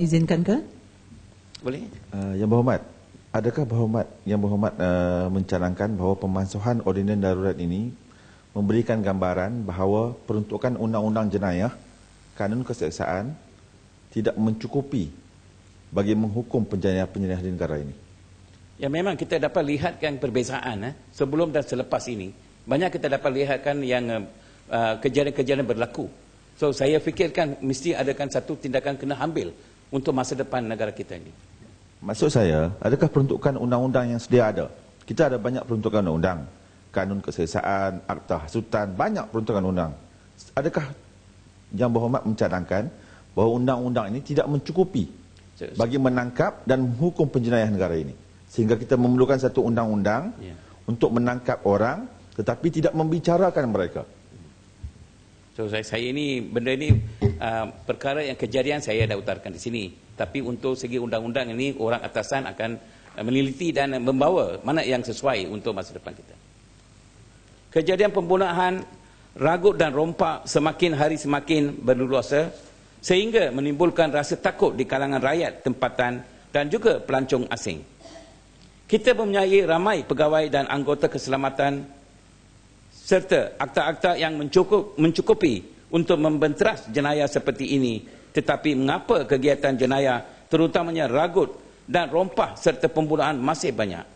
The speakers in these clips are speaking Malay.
Izinkan ke? Boleh? Yang Berhormat, adakah Yang Berhormat mencanangkan bahawa pemansuhan ordinan darurat ini memberikan gambaran bahawa peruntukan undang-undang jenayah, kanun keseksaan tidak mencukupi bagi menghukum penjenayah-penjenayah di negara ini? Ya, memang kita dapat lihatkan perbezaan sebelum dan selepas ini. Banyak kita dapat lihatkan yang kejadian-kejadian berlaku. So saya fikirkan mesti adakan satu tindakan kena ambil untuk masa depan negara kita ini. Maksud saya, adakah peruntukan undang-undang yang sedia ada? Kita ada banyak peruntukan undang-undang, kanun keseksaan, akta hasutan, banyak peruntukan undang. Adakah Yang Berhormat mencanangkan bahawa undang-undang ini tidak mencukupi bagi menangkap dan menghukum penjenayah negara ini, sehingga kita memerlukan satu undang-undang untuk menangkap orang tetapi tidak membicarakan mereka? So saya ini, benda ini perkara yang kejadian saya dah utarakan di sini. Tapi untuk segi undang-undang ini, orang atasan akan meneliti dan membawa mana yang sesuai untuk masa depan kita. Kejadian pembunuhan, ragut dan rompak semakin hari semakin berleluasa sehingga menimbulkan rasa takut di kalangan rakyat tempatan dan juga pelancong asing. Kita mempunyai ramai pegawai dan anggota keselamatan serta akta-akta yang mencukupi untuk membenteras jenayah seperti ini. Tetapi mengapa kegiatan jenayah, terutamanya ragut dan rompah serta pembunuhan masih banyak?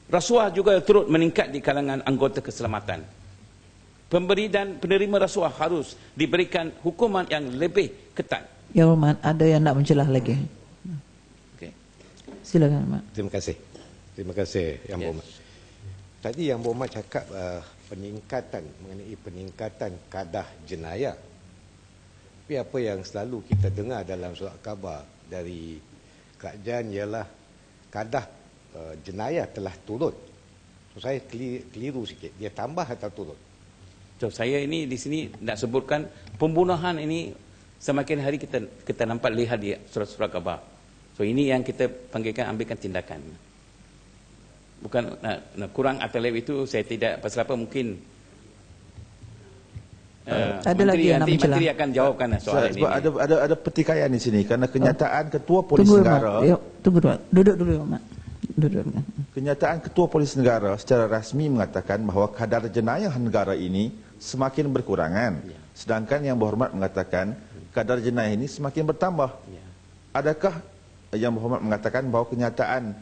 Rasuah juga turut meningkat di kalangan anggota keselamatan. Pemberi dan penerima rasuah harus diberikan hukuman yang lebih ketat. Ya Hormat, ada yang nak mencelah lagi? Okay. Silakan, Mak. Terima kasih. Terima kasih, Yang Berhormat. Tadi Yang Berhormat cakap mengenai peningkatan kadar jenayah. Tapi apa yang selalu kita dengar dalam surat khabar dari kerajaan ialah kadar jenayah telah turun. So, saya keliru sikit. Dia tambah atau turun? So, saya ini di sini nak sebutkan pembunuhan ini semakin hari kita nampak lihat di surat-surat khabar. So ini yang kita panggilkan ambilkan tindakan. Bukan kurang atau lebih itu saya tidak, pasal apa mungkin ada lagi yang menteri akan jawabkan soalan ini. Sebab ada pertikaian di sini kerana kenyataan Ketua Polis Negara. Tunggu dulu. Duduk dulu, Mak. Duduk. Kenyataan Ketua Polis Negara secara rasmi mengatakan bahawa kadar jenayah negara ini semakin berkurangan. Sedangkan Yang Berhormat mengatakan kadar jenayah ini semakin bertambah. Adakah Yang Berhormat mengatakan bahawa kenyataan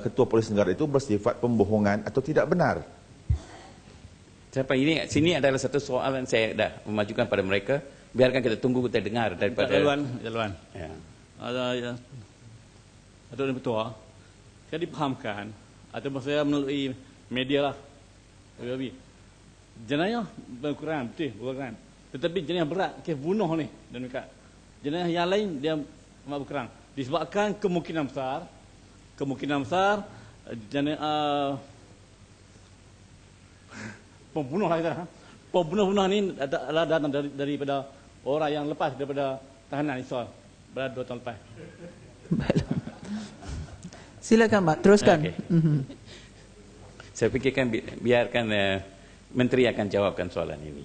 Ketua Polis Negara itu bersifat pembohongan atau tidak benar? Sampai sini adalah satu soalan saya dah memajukan pada mereka. Biarkan kita tunggu, kita dengar daripada Jaluan. Ya. Ada yang betul. Saya dipahamkan atau saya melalui media lah. Jenayah berkurang, betul, berkurang. Tetapi jenayah berat, kes bunuh ni dan dekat. Jenayah yang lain dia berkurang. Disebabkan kemungkinan besar jenayah pembunuh lah kita. Pembunuh ni adalah datang daripada orang yang lepas daripada tahanan Israel pada 2 tahun lepas. Silakan, Mak, teruskan. Okay. Saya fikirkan biarkan menteri akan jawabkan soalan ini.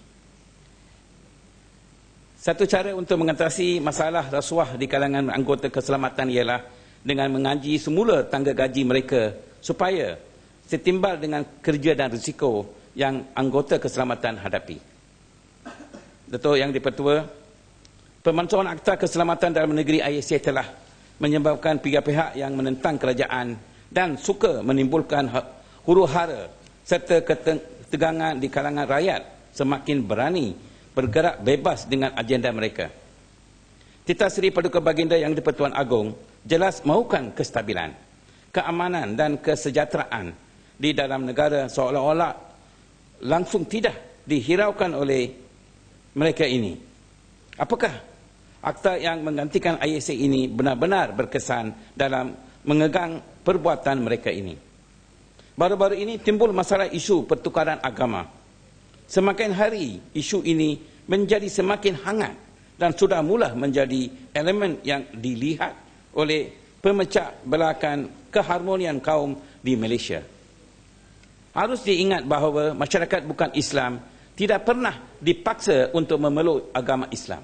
Satu cara untuk mengatasi masalah rasuah di kalangan anggota keselamatan ialah dengan mengaji semula tangga gaji mereka supaya setimbal dengan kerja dan risiko yang anggota keselamatan hadapi. Dato' Yang Di-Pertua, pemansuhan Akta Keselamatan dalam Negeri ISA telah menyebabkan pihak-pihak yang menentang kerajaan dan suka menimbulkan huru-hara serta ketegangan di kalangan rakyat semakin berani bergerak bebas dengan agenda mereka. Tita Seri Paduka Baginda Yang Di-Pertuan Agong jelas mahukan kestabilan, keamanan dan kesejahteraan di dalam negara seolah-olah langsung tidak dihiraukan oleh mereka ini. Apakah akta yang menggantikan ISA ini benar-benar berkesan dalam mengegang perbuatan mereka ini? Baru-baru ini timbul masalah isu pertukaran agama. Semakin hari isu ini menjadi semakin hangat dan sudah mula menjadi elemen yang dilihat oleh pemecah belakan keharmonian kaum di Malaysia. Harus diingat bahawa masyarakat bukan Islam tidak pernah dipaksa untuk memeluk agama Islam.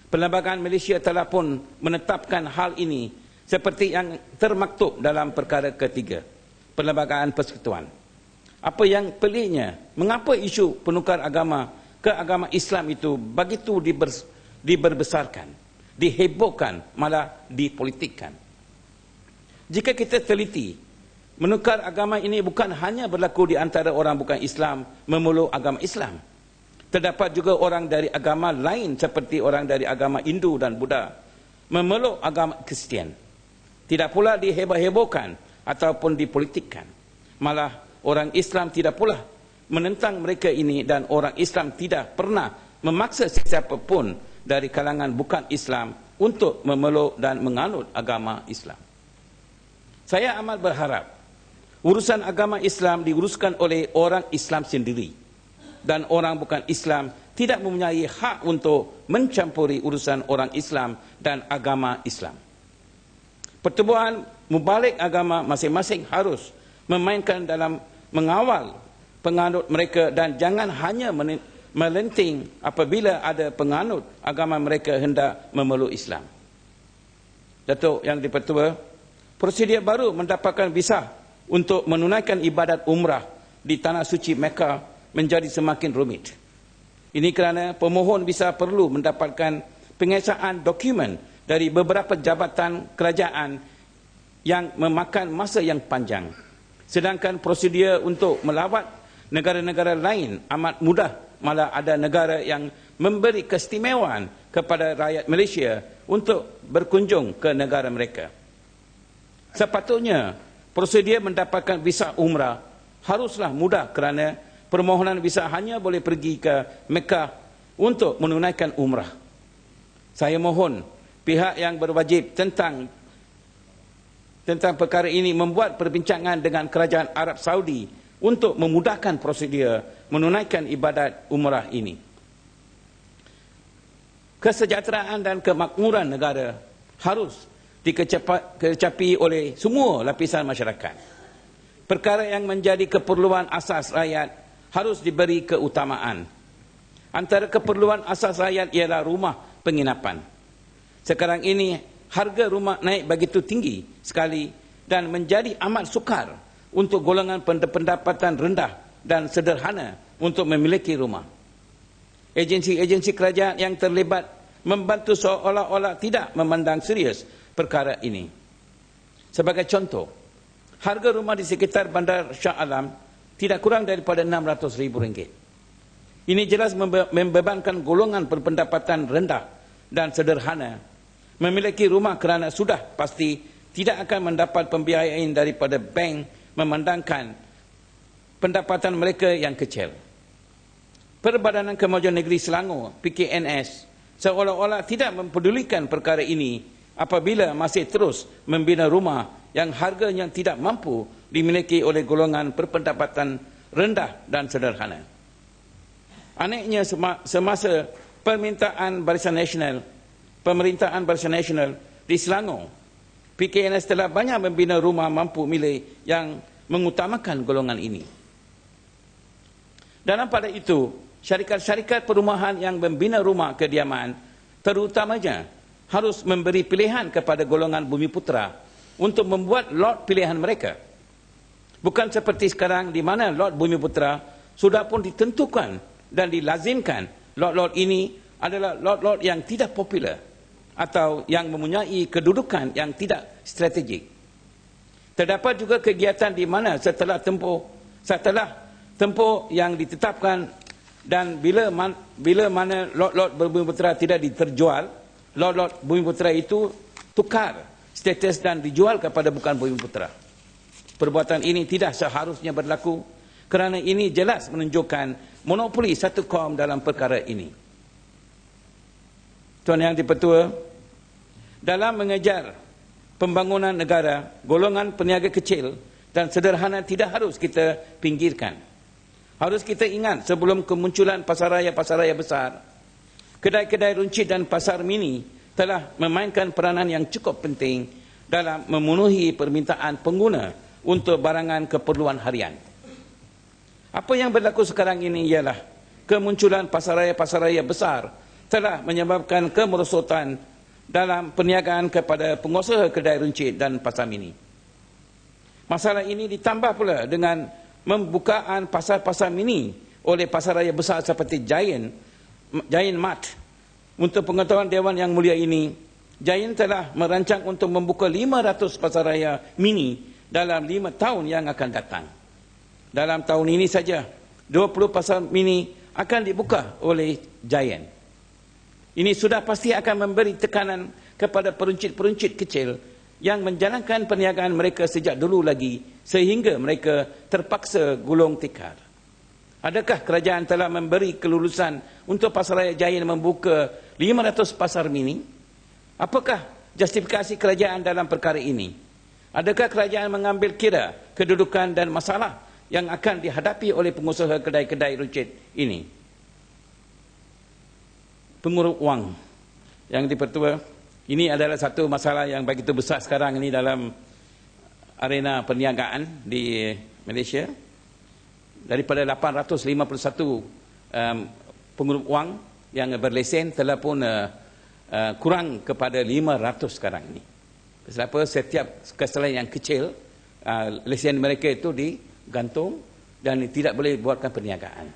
Perlembagaan Malaysia telah pun menetapkan hal ini seperti yang termaktub dalam perkara ketiga Perlembagaan Persekutuan. Apa yang peliknya, mengapa isu penukar agama ke agama Islam itu begitu diberbesarkan, dihebohkan, malah dipolitikkan? Jika kita teliti, menukar agama ini bukan hanya berlaku di antara orang bukan Islam memeluk agama Islam. Terdapat juga orang dari agama lain seperti orang dari agama Hindu dan Buddha memeluk agama Kristian. Tidak pula diheboh-hebohkan ataupun dipolitikkan. Malah orang Islam tidak pula menentang mereka ini, dan orang Islam tidak pernah memaksa sesiapa pun dari kalangan bukan Islam untuk memeluk dan menganut agama Islam. Saya amat berharap urusan agama Islam diuruskan oleh orang Islam sendiri, dan orang bukan Islam tidak mempunyai hak untuk mencampuri urusan orang Islam dan agama Islam. Pertubuhan mubalik agama masing-masing harus memainkan dalam mengawal penganut mereka, dan jangan hanya melenting apabila ada penganut agama mereka hendak memeluk Islam. Datuk Yang di-Pertua, prosedur baru mendapatkan visa untuk menunaikan ibadat umrah di Tanah Suci Mekah menjadi semakin rumit. Ini kerana pemohon visa perlu mendapatkan pengesaan dokumen dari beberapa jabatan kerajaan yang memakan masa yang panjang. Sedangkan prosedur untuk melawat negara-negara lain amat mudah, malah ada negara yang memberi keistimewaan kepada rakyat Malaysia untuk berkunjung ke negara mereka. Sepatutnya prosedur mendapatkan visa umrah haruslah mudah, kerana permohonan visa hanya boleh pergi ke Mekah untuk menunaikan umrah. Saya mohon pihak yang berwajib tentang perkara ini membuat perbincangan dengan kerajaan Arab Saudi untuk memudahkan prosedur menunaikan ibadat umrah ini. Kesejahteraan dan kemakmuran negara harus dikecapi oleh semua lapisan masyarakat. Perkara yang menjadi keperluan asas rakyat harus diberi keutamaan. Antara keperluan asas rakyat ialah rumah penginapan. Sekarang ini harga rumah naik begitu tinggi sekali dan menjadi amat sukar untuk golongan pendapatan rendah dan sederhana untuk memiliki rumah. Agensi-agensi kerajaan yang terlibat membantu seolah-olah tidak memandang serius perkara ini. Sebagai contoh, harga rumah di sekitar Bandar Shah Alam tidak kurang daripada RM600,000. Ini jelas membebankan golongan berpendapatan rendah dan sederhana memiliki rumah, kerana sudah pasti tidak akan mendapat pembiayaan daripada bank memandangkan pendapatan mereka yang kecil. Perbadanan Kemajuan Negeri Selangor (PKNS) seolah-olah tidak mempedulikan perkara ini apabila masih terus membina rumah yang harganya tidak mampu dimiliki oleh golongan berpendapatan rendah dan sederhana. Anehnya, semasa pemerintahan Barisan Nasional di Selangor, PKNS telah banyak membina rumah mampu milik yang mengutamakan golongan ini. Dalam pada itu, syarikat-syarikat perumahan yang membina rumah kediaman terutamanya harus memberi pilihan kepada golongan Bumiputera untuk membuat lot pilihan mereka. Bukan seperti sekarang di mana lot Bumiputera sudah pun ditentukan dan dilazimkan lot-lot ini adalah lot-lot yang tidak popular atau yang mempunyai kedudukan yang tidak strategik. Terdapat juga kegiatan di mana setelah tempoh yang ditetapkan dan bila mana lot-lot Bumiputera tidak diterjual, lot-lot Bumiputera itu tukar status dan dijual kepada bukan Bumiputera. Perbuatan ini tidak seharusnya berlaku, kerana ini jelas menunjukkan monopoli satu kaum dalam perkara ini. Tuan Yang di-Pertua, dalam mengejar pembangunan negara, golongan peniaga kecil dan sederhana tidak harus kita pinggirkan. Harus kita ingat, sebelum kemunculan pasaraya-pasaraya besar, kedai-kedai runcit dan pasar mini telah memainkan peranan yang cukup penting dalam memenuhi permintaan pengguna untuk barangan keperluan harian. Apa yang berlaku sekarang ini ialah kemunculan pasaraya-pasaraya besar telah menyebabkan kemerosotan dalam perniagaan kepada pengusaha kedai runcit dan pasar mini. Masalah ini ditambah pula dengan pembukaan pasar-pasar mini oleh pasaraya besar seperti Giant Mart. Untuk pengetahuan Dewan Yang Mulia ini, Giant telah merancang untuk membuka 500 pasaraya mini dalam 5 tahun yang akan datang. Dalam tahun ini saja, 20 pasar mini akan dibuka oleh Giant. Ini sudah pasti akan memberi tekanan kepada peruncit-peruncit kecil yang menjalankan perniagaan mereka sejak dulu lagi sehingga mereka terpaksa gulung tikar. Adakah kerajaan telah memberi kelulusan untuk pasaraya Giant membuka 500 pasar mini? Apakah justifikasi kerajaan dalam perkara ini? Adakah kerajaan mengambil kira kedudukan dan masalah yang akan dihadapi oleh pengusaha kedai-kedai runcit ini? Pengurus wang yang dipertua, ini adalah satu masalah yang begitu besar sekarang ini dalam arena perniagaan di Malaysia. Daripada 851 pengurus wang yang berlesen telah pun kurang kepada 500 sekarang ini. Sebab setiap kesalahan yang kecil, lesen mereka itu digantung dan tidak boleh buatkan perniagaan.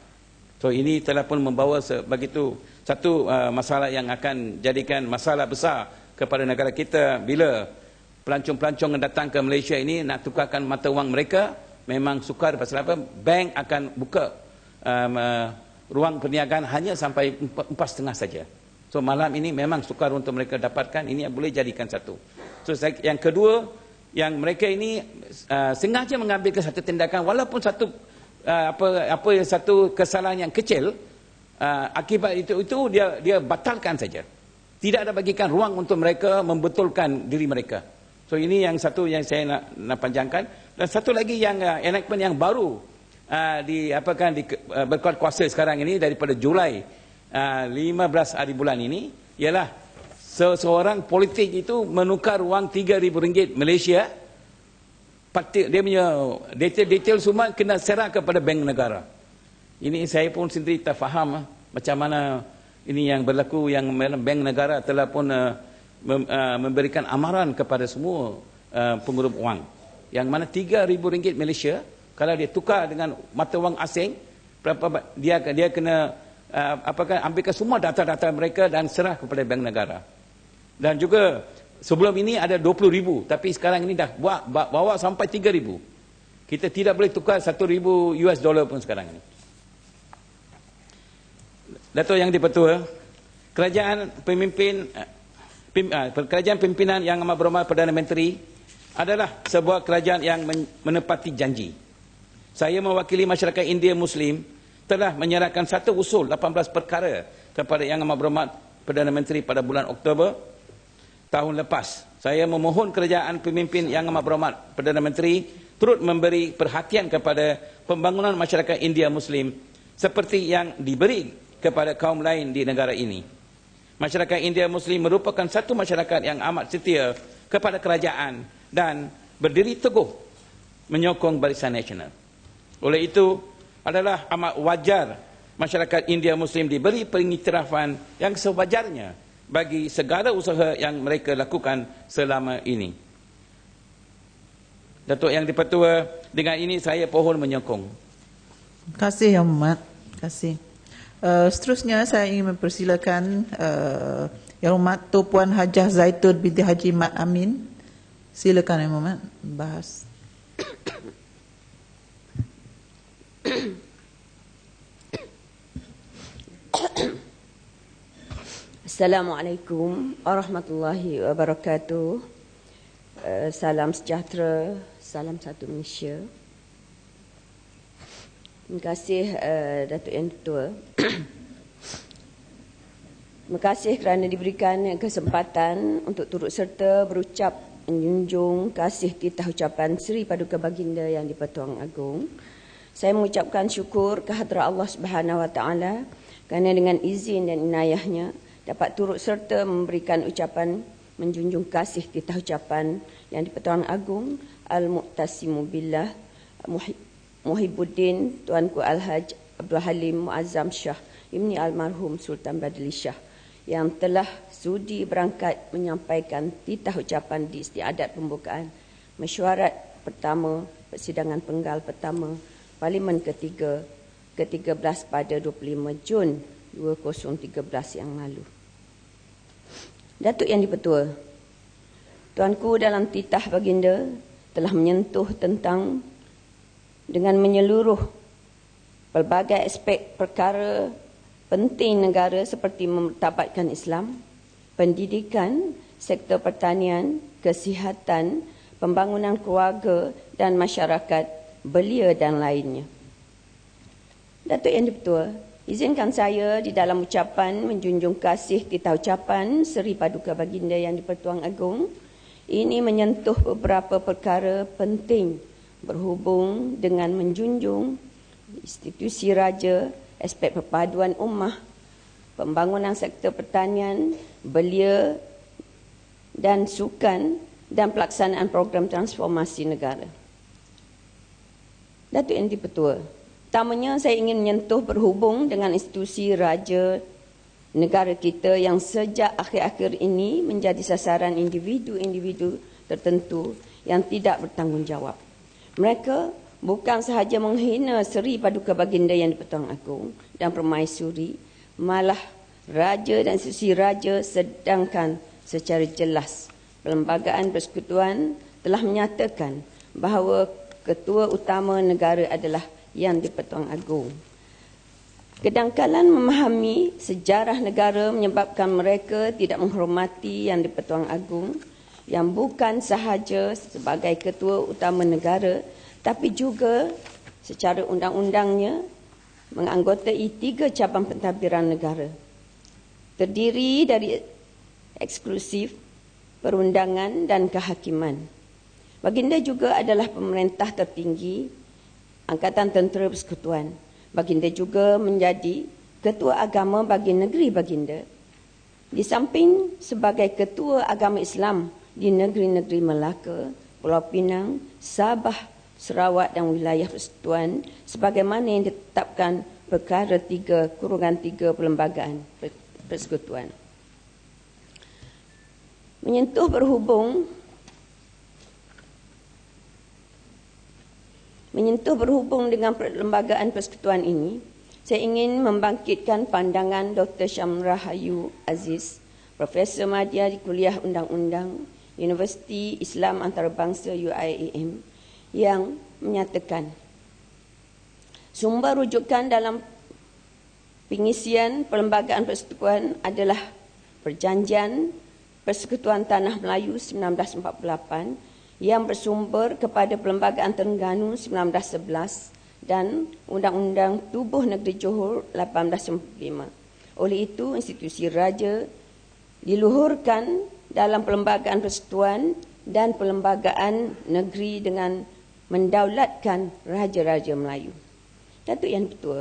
So ini telah pun membawa begitu satu masalah yang akan jadikan masalah besar kepada negara kita bila pelancong-pelancong yang datang ke Malaysia ini nak tukarkan mata wang mereka, memang sukar pasal apa? Bank akan buka ruang perniagaan hanya sampai 4.5 saja. So malam ini memang sukar untuk mereka dapatkan, ini boleh jadikan satu. So yang kedua, yang mereka ini sengaja mengambil satu tindakan walaupun satu satu kesalahan yang kecil, akibat itu dia batalkan saja. Tidak ada bagikan ruang untuk mereka membetulkan diri mereka. So ini yang satu yang saya nak panjangkan. Dan satu lagi yang enactment yang baru berkuat kuasa sekarang ini daripada Julai 15 hari bulan ini ialah seorang politik itu menukar wang RM3,000 Malaysia. Dia punya detail semua kena serah kepada bank negara. Ini saya pun sendiri tak faham macam mana ini yang berlaku, yang bank negara telah pun memberikan amaran kepada semua pengurus wang. Yang mana RM3,000 Malaysia, kalau dia tukar dengan mata wang asing, dia kena ambilkan semua data-data mereka dan serah kepada bank negara. Dan juga sebelum ini ada 20,000, tapi sekarang ini dah bawa sampai 3,000. Kita tidak boleh tukar $1,000 pun sekarang ini. Dato' Yang Dipertua, kerajaan pimpinan Yang Amat Berhormat Perdana Menteri adalah sebuah kerajaan yang menepati janji. Saya mewakili masyarakat India Muslim telah menyerahkan satu usul 18 perkara kepada Yang Amat Berhormat Perdana Menteri pada bulan Oktober tahun lepas. Saya memohon kerajaan pemimpin Yang Amat Berhormat Perdana Menteri turut memberi perhatian kepada pembangunan masyarakat India Muslim seperti yang diberi kepada kaum lain di negara ini. Masyarakat India Muslim merupakan satu masyarakat yang amat setia kepada kerajaan dan berdiri teguh menyokong Barisan Nasional. Oleh itu, adalah amat wajar masyarakat India Muslim diberi pengiktirafan yang sewajarnya bagi segala usaha yang mereka lakukan selama ini. Datuk Yang Dipertua, dengan ini saya pohon menyokong. Terima kasih Yang Berhormat. Terima kasih. Seterusnya saya ingin mempersilakan Yang Berhormat Tuan Hajah Zaitun binti Haji Mat Amin. Silakan Yang Berhormat bahas. Assalamualaikum warahmatullahi wabarakatuh. Salam sejahtera, salam satu Malaysia. Terima kasih Datuk Yang Ketua. Terima kasih kerana diberikan kesempatan untuk turut serta berucap menjunjung kasih titah ucapan Seri Paduka Baginda Yang di-Pertuan Agong. Saya mengucapkan syukur kehadrat Allah Subhanahu Wa Taala kerana dengan izin dan inayahnya dapat turut serta memberikan ucapan menjunjung kasih titah ucapan Yang di-Pertuan Agong Al-Muqtasimu Billah Muhibbuddin Tuanku Al-Haj Abdul Halim Muazzam Shah Ibni Almarhum Sultan Badli Shah yang telah sudi berangkat menyampaikan titah ucapan di istiadat pembukaan mesyuarat pertama persidangan penggal pertama Parlimen ke-13 pada 25 Jun 2013 yang lalu. Datuk Yang di-Pertua, Tuanku dalam titah baginda telah menyentuh tentang dengan menyeluruh pelbagai aspek perkara penting negara seperti memtabatkan Islam, pendidikan, sektor pertanian, kesihatan, pembangunan keluarga dan masyarakat, belia dan lainnya. Datuk Yang di-Pertua, izinkan saya di dalam ucapan menjunjung kasih titah ucapan Seri Paduka Baginda Yang di-Pertuan Agong ini menyentuh beberapa perkara penting berhubung dengan menjunjung institusi raja, aspek perpaduan ummah, pembangunan sektor pertanian, belia dan sukan dan pelaksanaan program transformasi negara. Datuk Yang di-Pertua, pertamanya saya ingin menyentuh berhubung dengan institusi raja negara kita yang sejak akhir-akhir ini menjadi sasaran individu-individu tertentu yang tidak bertanggungjawab. Mereka bukan sahaja menghina Seri Paduka Baginda Yang di-Pertuan Agong dan Permaisuri, malah raja dan institusi raja, sedangkan secara jelas Perlembagaan Persekutuan telah menyatakan bahawa ketua utama negara adalah Yang di-Pertuan Agong. Kedangkalan memahami sejarah negara menyebabkan mereka tidak menghormati Yang di-Pertuan Agong yang bukan sahaja sebagai ketua utama negara tapi juga secara undang-undangnya menganggotai 3 cabang pentadbiran negara. Terdiri dari eksklusif, perundangan dan kehakiman. Baginda juga adalah pemerintah tertinggi Angkatan Tentera Persekutuan. Baginda juga menjadi ketua agama bagi negeri Baginda. Di samping sebagai ketua agama Islam di negeri-negeri Melaka, Pulau Pinang, Sabah, Sarawak dan wilayah Persekutuan sebagaimana yang ditetapkan perkara 3/3 Perlembagaan Persekutuan. Menyentuh berhubung dengan Perlembagaan Persekutuan ini, saya ingin membangkitkan pandangan Dr. Syamrahayu Aziz, Profesor Madya di Kuliah Undang-Undang, Universiti Islam Antarabangsa UIAM, yang menyatakan sumber rujukan dalam pengisian Perlembagaan Persekutuan adalah Perjanjian Persekutuan Tanah Melayu 1948 yang bersumber kepada Perlembagaan Terengganu 1911 dan Undang-Undang Tubuh Negeri Johor 1895. Oleh itu, institusi raja diluhurkan dalam Perlembagaan Persekutuan dan Perlembagaan Negeri dengan mendaulatkan Raja-Raja Melayu. Datuk Yang di-Pertua,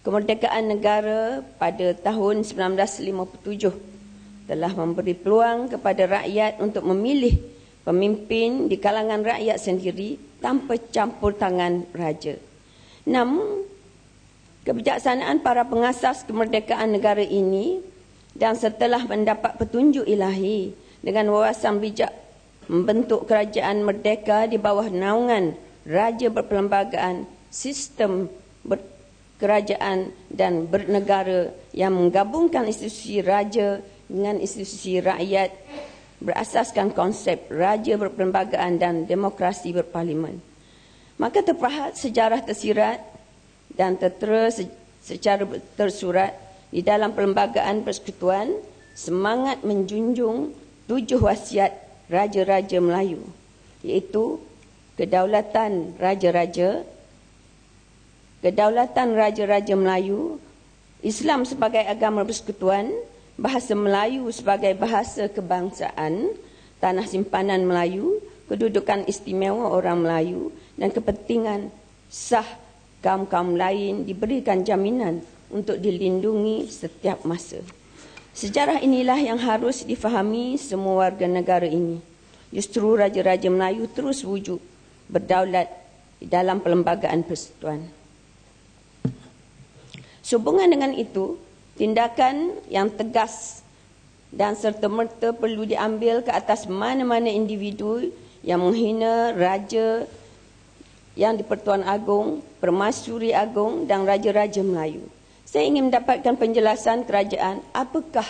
kemerdekaan negara pada tahun 1957 telah memberi peluang kepada rakyat untuk memilih pemimpin di kalangan rakyat sendiri tanpa campur tangan raja. Namun, kebijaksanaan para pengasas kemerdekaan negara ini dan setelah mendapat petunjuk ilahi dengan wawasan bijak membentuk kerajaan merdeka di bawah naungan raja berperlembagaan, sistem berkerajaan dan bernegara yang menggabungkan institusi raja dengan institusi rakyat berasaskan konsep raja berperlembagaan dan demokrasi berparlimen. Maka terpahat sejarah tersirat dan tertera secara tersurat di dalam Perlembagaan Persekutuan semangat menjunjung 7 wasiat Raja-Raja Melayu, iaitu kedaulatan Raja-Raja Melayu, Islam sebagai agama persekutuan, bahasa Melayu sebagai bahasa kebangsaan, tanah simpanan Melayu, kedudukan istimewa orang Melayu dan kepentingan sah kaum-kaum lain diberikan jaminan untuk dilindungi setiap masa. Sejarah inilah yang harus difahami semua warga negara ini. Justru Raja-Raja Melayu terus wujud berdaulat di dalam Perlembagaan Persekutuan. Sehubungan dengan itu, tindakan yang tegas dan serta-merta perlu diambil ke atas mana-mana individu yang menghina raja yang di-Pertuan Agong, Permaisuri Agong dan Raja-Raja Melayu. Saya ingin mendapatkan penjelasan kerajaan apakah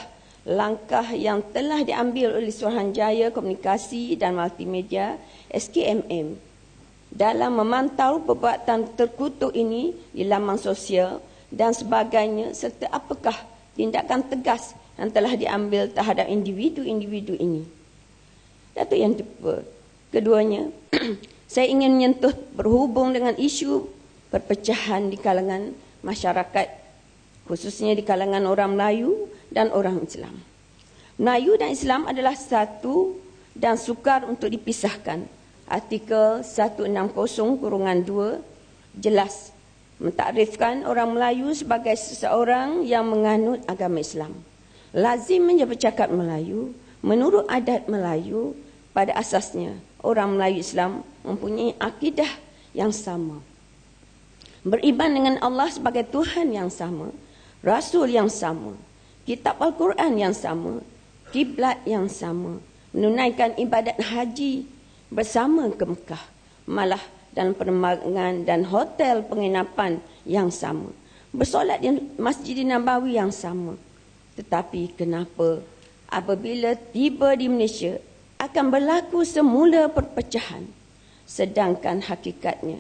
langkah yang telah diambil oleh Suruhanjaya Komunikasi dan Multimedia SKMM dalam memantau perbuatan terkutuk ini di laman sosial dan sebagainya, serta apakah tindakan tegas yang telah diambil terhadap individu-individu ini. Datuk Yang keduanya, saya ingin menyentuh berhubung dengan isu perpecahan di kalangan masyarakat, khususnya di kalangan orang Melayu dan orang Islam. Melayu dan Islam adalah satu dan sukar untuk dipisahkan. Artikel 160/2 jelas mentakrifkan orang Melayu sebagai seseorang yang menganut agama Islam. Lazimnya bercakap Melayu, menurut adat Melayu, pada asasnya orang Melayu Islam mempunyai akidah yang sama. Beriman dengan Allah sebagai Tuhan yang sama, Rasul yang sama, kitab Al-Quran yang sama, kiblat yang sama, menunaikan ibadat haji bersama ke Mekah, malah dan penerbangan dan hotel penginapan yang sama, bersolat di Masjid Nabawi yang sama. Tetapi kenapa apabila tiba di Malaysia akan berlaku semula perpecahan, sedangkan hakikatnya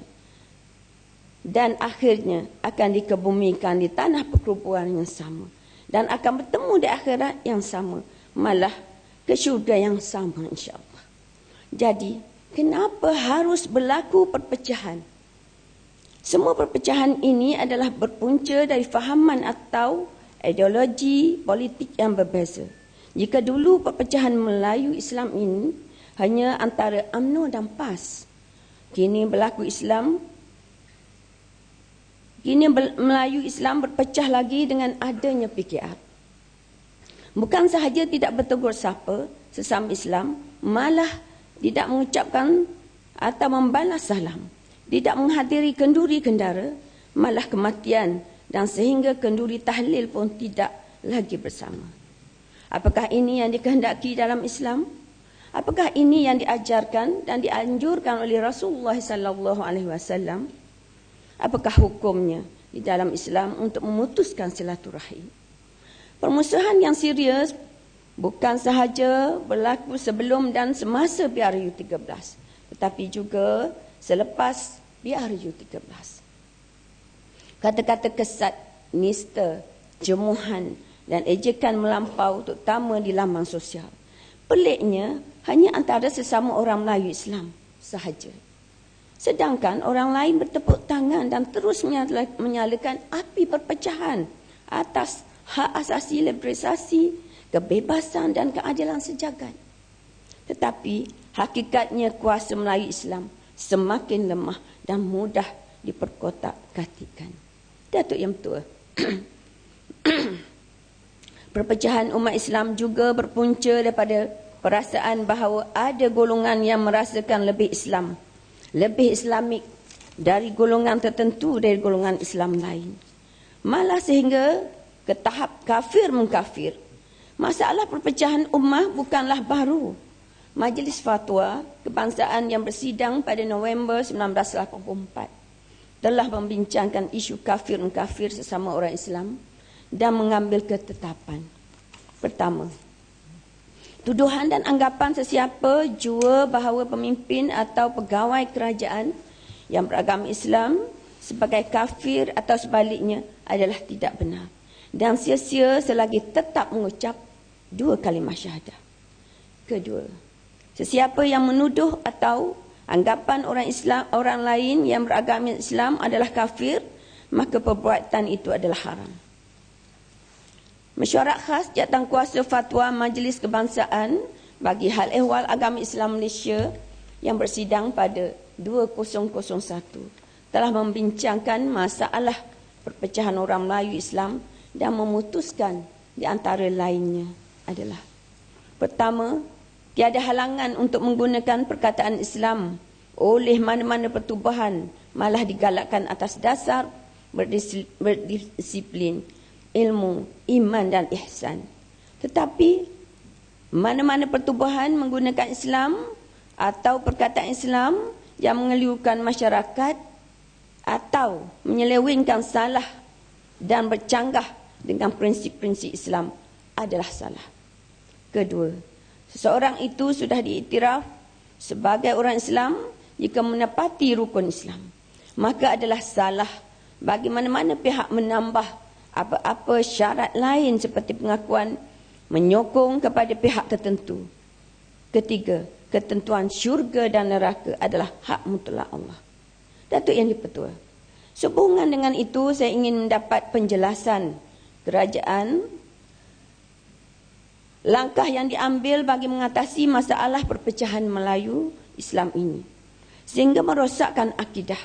dan akhirnya akan dikebumikan di tanah perkuburan yang sama dan akan bertemu di akhirat yang sama, malah ke syurga yang sama insya-Allah. Jadi, kenapa harus berlaku perpecahan? Semua perpecahan ini adalah berpunca dari fahaman atau ideologi politik yang berbeza. Jika dulu perpecahan Melayu Islam ini hanya antara UMNO dan PAS, kini Melayu Islam berpecah lagi dengan adanya PKR. Bukan sahaja tidak bertegur sapa sesama Islam, malah tidak mengucapkan atau membalas salam, tidak menghadiri kenduri kendara, malah kematian dan sehingga kenduri tahlil pun tidak lagi bersama. Apakah ini yang dikehendaki dalam Islam? Apakah ini yang diajarkan dan dianjurkan oleh Rasulullah sallallahu alaihi wasallam? Apakah hukumnya di dalam Islam untuk memutuskan silaturahim? Permusuhan yang serius bukan sahaja berlaku sebelum dan semasa PRU 13, tetapi juga selepas PRU 13. Kata-kata kesat, nista, jemuhan dan ejekan melampau, terutama di laman sosial. Peliknya, hanya antara sesama orang Melayu Islam sahaja. Sedangkan orang lain bertepuk tangan dan terus menyalakan api perpecahan atas hak asasi, liberalisasi, kebebasan dan keadilan sejagat. Tetapi hakikatnya kuasa Melayu Islam semakin lemah dan mudah diperkotak-katikkan. Datuk Yang Tua, perpecahan umat Islam juga berpunca daripada perasaan bahawa ada golongan yang merasakan lebih Islam, lebih Islamik dari golongan tertentu dari golongan Islam lain. Malah sehingga ke tahap kafir mengkafir. Masalah perpecahan ummah bukanlah baru. Majlis Fatwa Kebangsaan yang bersidang pada November 1984 telah membincangkan isu kafir mengkafir sesama orang Islam dan mengambil ketetapan. Pertama, tuduhan dan anggapan sesiapa jua bahawa pemimpin atau pegawai kerajaan yang beragama Islam sebagai kafir atau sebaliknya adalah tidak benar dan sia-sia selagi tetap mengucap 2 kalimah syahadah. Kedua, sesiapa yang menuduh atau anggapan orang Islam, orang lain yang beragama Islam adalah kafir, maka perbuatan itu adalah haram. Mesyuarat khas Jawatankuasa Fatwa Majlis Kebangsaan bagi hal ehwal agama Islam Malaysia yang bersidang pada 2001 telah membincangkan masalah perpecahan orang Melayu Islam dan memutuskan di antara lainnya adalah: pertama, tiada halangan untuk menggunakan perkataan Islam oleh mana-mana pertubuhan, malah digalakkan atas dasar berdisiplin, ilmu, iman dan ihsan. Tetapi Mana-mana pertubuhan menggunakan Islam atau perkataan Islam yang mengelirukan masyarakat atau menyelewengkan salah dan bercanggah dengan prinsip-prinsip Islam adalah salah. Kedua, seseorang itu sudah diiktiraf sebagai orang Islam jika menepati rukun Islam, maka adalah salah bagi mana-mana pihak menambah apa-apa syarat lain seperti pengakuan menyokong kepada pihak tertentu. Ketiga, ketentuan syurga dan neraka adalah hak mutlak Allah. Datuk Yang di-Pertua, sehubungan dengan itu saya ingin mendapat penjelasan kerajaan langkah yang diambil bagi mengatasi masalah perpecahan Melayu Islam ini sehingga merosakkan akidah.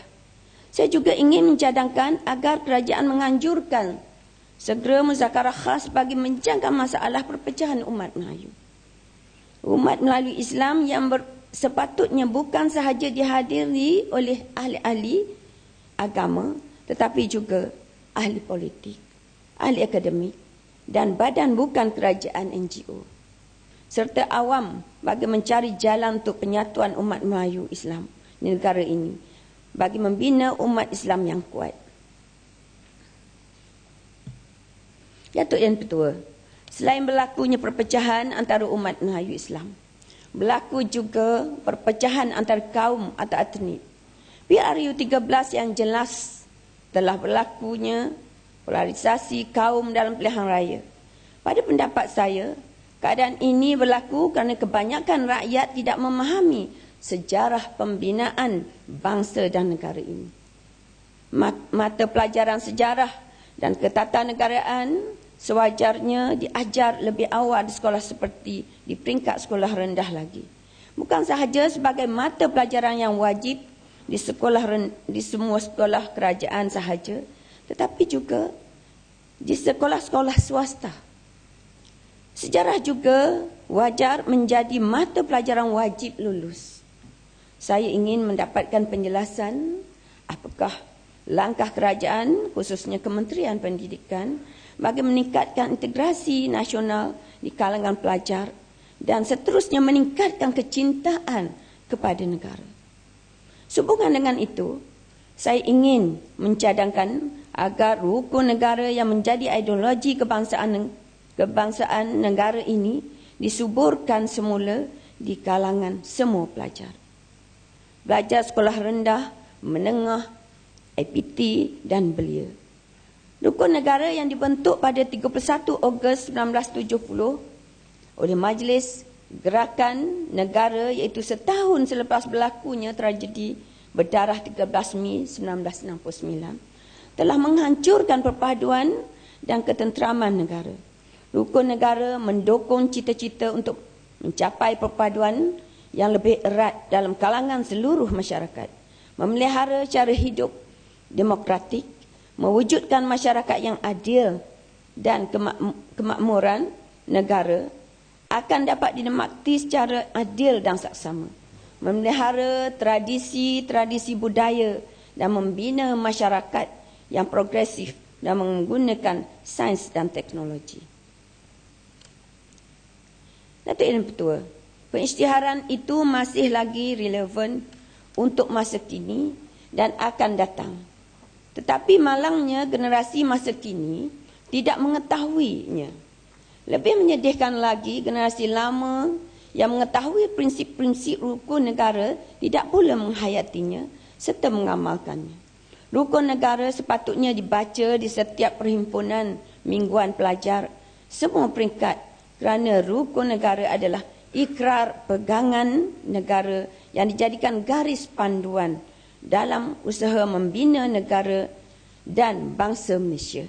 Saya juga ingin mencadangkan agar kerajaan menganjurkan segera muzakarah khas bagi menjangka masalah perpecahan umat Melayu. Umat Melayu Islam yang sepatutnya bukan sahaja dihadiri oleh ahli-ahli agama tetapi juga ahli politik, ahli akademik dan badan bukan kerajaan NGO serta awam bagi mencari jalan untuk penyatuan umat Melayu Islam di negara ini bagi membina umat Islam yang kuat. Datuk Yang Pertua, selain berlakunya perpecahan antara umat Melayu Islam, berlaku juga perpecahan antara kaum atau etnik. PRU 13 yang jelas telah berlakunya polarisasi kaum dalam pilihan raya. Pada pendapat saya, keadaan ini berlaku kerana kebanyakan rakyat tidak memahami sejarah pembinaan bangsa dan negara ini. Mata pelajaran sejarah dan ketatanegaraan sewajarnya diajar lebih awal di sekolah seperti di peringkat sekolah rendah lagi. Bukan sahaja sebagai mata pelajaran yang wajib di semua sekolah kerajaan sahaja, tetapi juga di sekolah-sekolah swasta. Sejarah juga wajar menjadi mata pelajaran wajib lulus. Saya ingin mendapatkan penjelasan apakah langkah kerajaan khususnya Kementerian Pendidikan bagi meningkatkan integrasi nasional di kalangan pelajar dan seterusnya meningkatkan kecintaan kepada negara. Sehubungan dengan itu, saya ingin mencadangkan agar rukun negara yang menjadi ideologi kebangsaan negara ini disuburkan semula di kalangan semua pelajar. Belajar sekolah rendah, menengah, APT dan belia. Rukun negara yang dibentuk pada 31 Ogos 1970 oleh Majlis Gerakan Negara iaitu setahun selepas berlakunya tragedi berdarah 13 Mei 1969 telah menghancurkan perpaduan dan ketenteraman negara. Rukun negara mendukung cita-cita untuk mencapai perpaduan yang lebih erat dalam kalangan seluruh masyarakat, memelihara cara hidup demokratik, mewujudkan masyarakat yang adil dan kemakmuran negara akan dapat dinikmati secara adil dan saksama, memelihara tradisi-tradisi budaya dan membina masyarakat yang progresif dan menggunakan sains dan teknologi. Datuk Yang Pertua, pengisytiharan itu masih lagi relevan untuk masa kini dan akan datang. Tetapi malangnya generasi masa kini tidak mengetahuinya. Lebih menyedihkan lagi, generasi lama yang mengetahui prinsip-prinsip rukun negara tidak pula menghayatinya serta mengamalkannya. Rukun negara sepatutnya dibaca di setiap perhimpunan mingguan pelajar semua peringkat kerana rukun negara adalah ikrar pegangan negara yang dijadikan garis panduan dalam usaha membina negara dan bangsa Malaysia.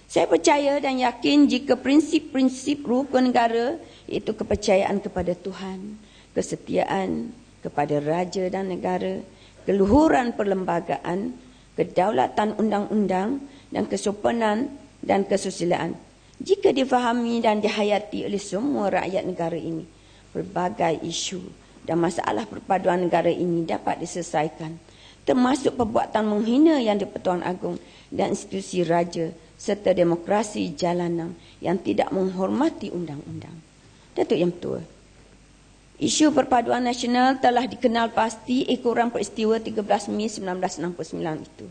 Saya percaya dan yakin jika prinsip-prinsip rukun negara iaitu kepercayaan kepada Tuhan, kesetiaan kepada raja dan negara, keluhuran perlembagaan, kedaulatan undang-undang dan kesopanan dan kesusilaan, jika difahami dan dihayati oleh semua rakyat negara ini, pelbagai isu dan masalah perpaduan negara ini dapat diselesaikan, termasuk perbuatan menghina yang di-Pertuan Agong dan institusi raja serta demokrasi jalanan yang tidak menghormati undang-undang. Datuk Yang Pertua, isu perpaduan nasional telah dikenal pasti ekoran peristiwa 13 Mei 1969 itu.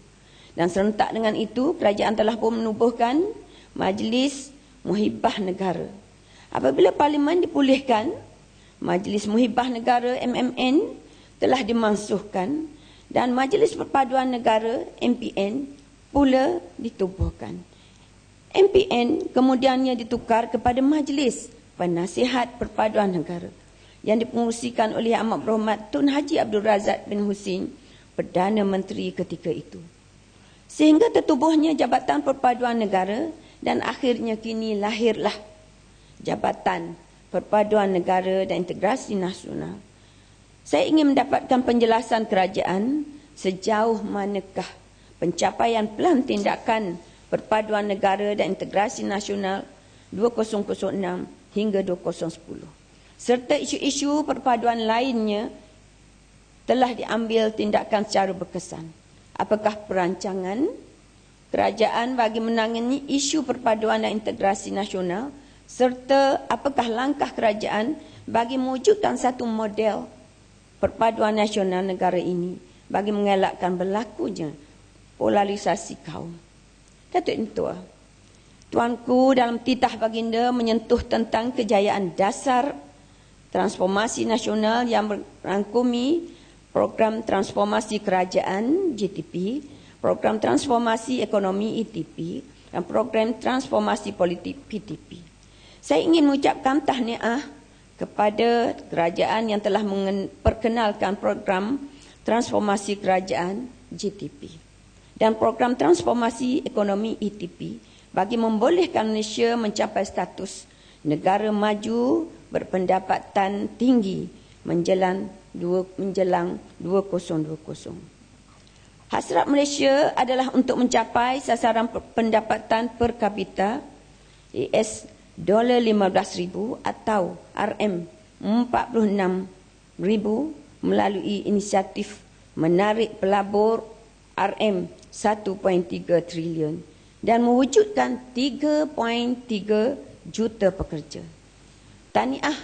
Dan serentak dengan itu, kerajaan telah pun menubuhkan Majlis Muhibah Negara. Apabila Parlimen dipulihkan, Majlis Muhibah Negara MMN telah dimansuhkan dan Majlis Perpaduan Negara MPN pula ditubuhkan. MPN kemudiannya ditukar kepada Majlis Penasihat Perpaduan Negara yang dipengurusikan oleh Amat Berhormat Tun Haji Abdul Razak bin Husin, Perdana Menteri ketika itu. Sehingga tertubuhnya Jabatan Perpaduan Negara dan akhirnya kini lahirlah Jabatan Perpaduan Negara dan Integrasi Nasional. Saya ingin mendapatkan penjelasan kerajaan sejauh manakah pencapaian Pelan Tindakan Perpaduan Negara dan Integrasi Nasional 2006 hingga 2010. Serta isu-isu perpaduan lainnya telah diambil tindakan secara berkesan. Apakah perancangan kerajaan bagi menangani isu perpaduan dan integrasi nasional serta apakah langkah kerajaan bagi mewujudkan satu model perpaduan nasional negara ini bagi mengelakkan berlakunya polarisasi kaum. Datuk Yang Pertua, Tuanku dalam titah baginda menyentuh tentang kejayaan dasar transformasi nasional yang merangkumi program transformasi kerajaan GTP, program transformasi ekonomi ETP dan program transformasi politik PTP. Saya ingin mengucapkan tahniah kepada kerajaan yang telah memperkenalkan program transformasi kerajaan GTP dan program transformasi ekonomi ETP bagi membolehkan Malaysia mencapai status negara maju berpendapatan tinggi menjelang 2020. Hasrat Malaysia adalah untuk mencapai sasaran pendapatan per kapita US $15,000 atau RM46,000 melalui inisiatif menarik pelabur RM1.3 triliun dan mewujudkan 3.3 juta pekerja. Tahniah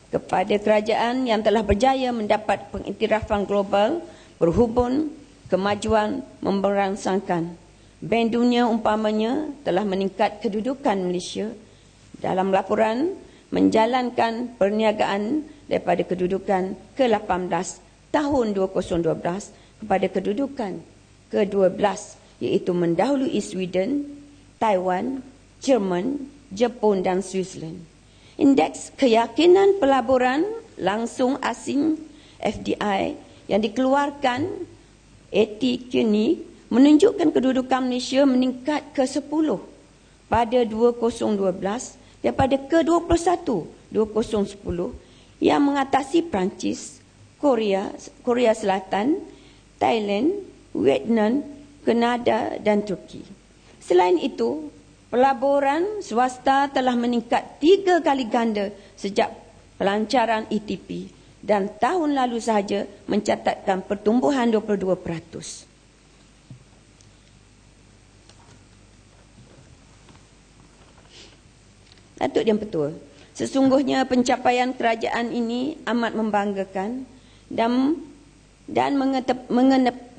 kepada kerajaan yang telah berjaya mendapat pengiktirafan global berhubung kemajuan memberangsangkan. Bank Dunia umpamanya telah meningkat kedudukan Malaysia dalam laporan menjalankan perniagaan daripada kedudukan ke-18 tahun 2012 kepada kedudukan ke-12 iaitu mendahului Sweden, Taiwan, Jerman, Jepun dan Switzerland. Indeks keyakinan pelaburan langsung asing FDI yang dikeluarkan AT kini menunjukkan kedudukan Malaysia meningkat ke-10 pada 2012 daripada ke-21 2010 yang mengatasi Perancis, Korea Selatan, Thailand, Vietnam, Kanada dan Turki. Selain itu, pelaburan swasta telah meningkat 3 kali ganda sejak pelancaran ETP dan tahun lalu sahaja mencatatkan pertumbuhan 22%. Datuk Yang Pertua, sesungguhnya pencapaian kerajaan ini amat membanggakan dan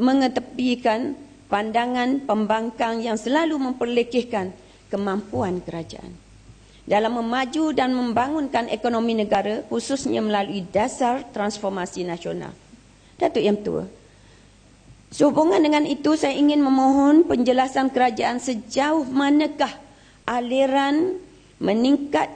mengetepikan pandangan pembangkang yang selalu memperlekehkan kemampuan kerajaan dalam memaju dan membangunkan ekonomi negara khususnya melalui dasar transformasi nasional. Datuk Yang Pertua, sehubungan dengan itu saya ingin memohon penjelasan kerajaan sejauh manakah aliran meningkat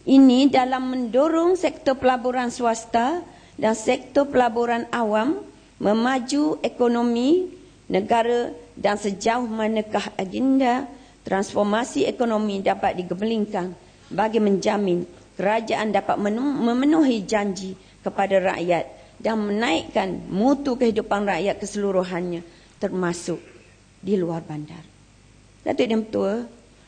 ini dalam mendorong sektor pelaburan swasta dan sektor pelaburan awam memaju ekonomi negara dan sejauh manakah agenda transformasi ekonomi dapat digemblengkan bagi menjamin kerajaan dapat memenuhi janji kepada rakyat dan menaikkan mutu kehidupan rakyat keseluruhannya termasuk di luar bandar. Datuk Yang Pertua,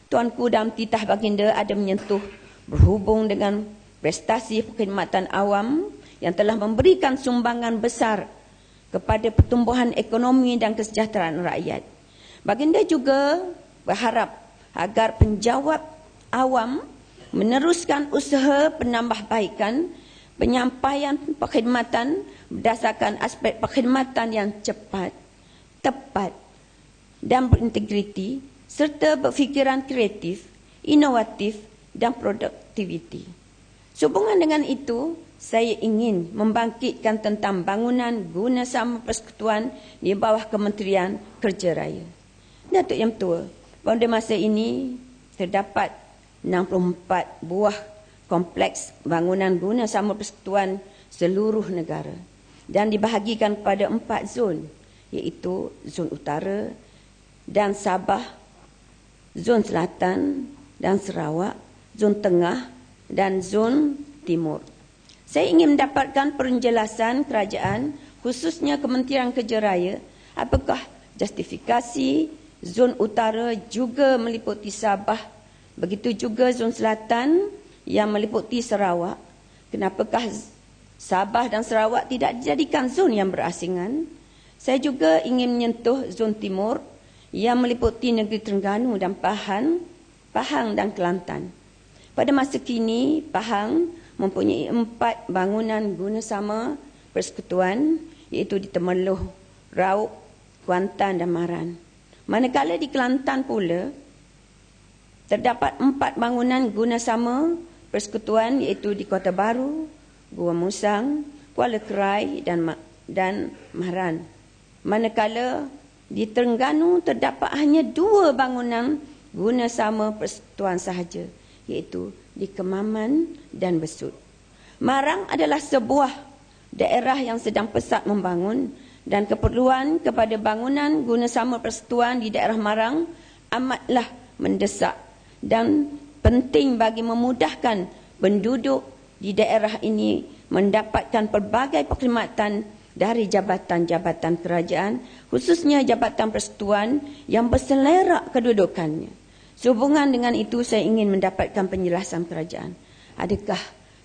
Tuanku dalam titah baginda ada menyentuh berhubung dengan prestasi perkhidmatan awam yang telah memberikan sumbangan besar kepada pertumbuhan ekonomi dan kesejahteraan rakyat. Baginda juga berharap agar penjawat awam meneruskan usaha penambahbaikan penyampaian perkhidmatan berdasarkan aspek perkhidmatan yang cepat, tepat dan berintegriti serta berfikiran kreatif, inovatif dan produktiviti. Sehubungan dengan itu, saya ingin membangkitkan tentang bangunan gunasama persekutuan di bawah Kementerian Kerja Raya. Datuk Yang Tua, pada masa ini terdapat 64 buah kompleks bangunan gunasama persekutuan seluruh negara dan dibahagikan kepada 4 zon, iaitu zon utara dan Sabah, zon selatan dan Sarawak, zon tengah dan zon timur. Saya ingin mendapatkan penjelasan kerajaan, khususnya Kementerian Kerja Raya, apakah justifikasi zon utara juga meliputi Sabah, begitu juga zon selatan yang meliputi Sarawak. Kenapakah Sabah dan Sarawak tidak dijadikan zon yang berasingan? Saya juga ingin menyentuh zon timur yang meliputi negeri Terengganu dan Pahang dan Kelantan. Pada masa kini, Pahang mempunyai 4 bangunan gunasama persekutuan, iaitu di Temerloh, Raub, Kuantan dan Maran. Manakala di Kelantan pula, terdapat 4 bangunan gunasama persekutuan, iaitu di Kota Baru, Gua Musang, Kuala Kerai dan Maran. Manakala di Terengganu terdapat hanya 2 bangunan gunasama persekutuan sahaja, iaitu di Kemaman dan Besut. Marang adalah sebuah daerah yang sedang pesat membangun dan keperluan kepada bangunan gunasama persekutuan di daerah Marang amatlah mendesak dan penting bagi memudahkan penduduk di daerah ini mendapatkan pelbagai perkhidmatan dari jabatan-jabatan kerajaan, khususnya Jabatan Persekutuan yang berselerak kedudukannya. Sehubungan dengan itu, saya ingin mendapatkan penjelasan kerajaan. Adakah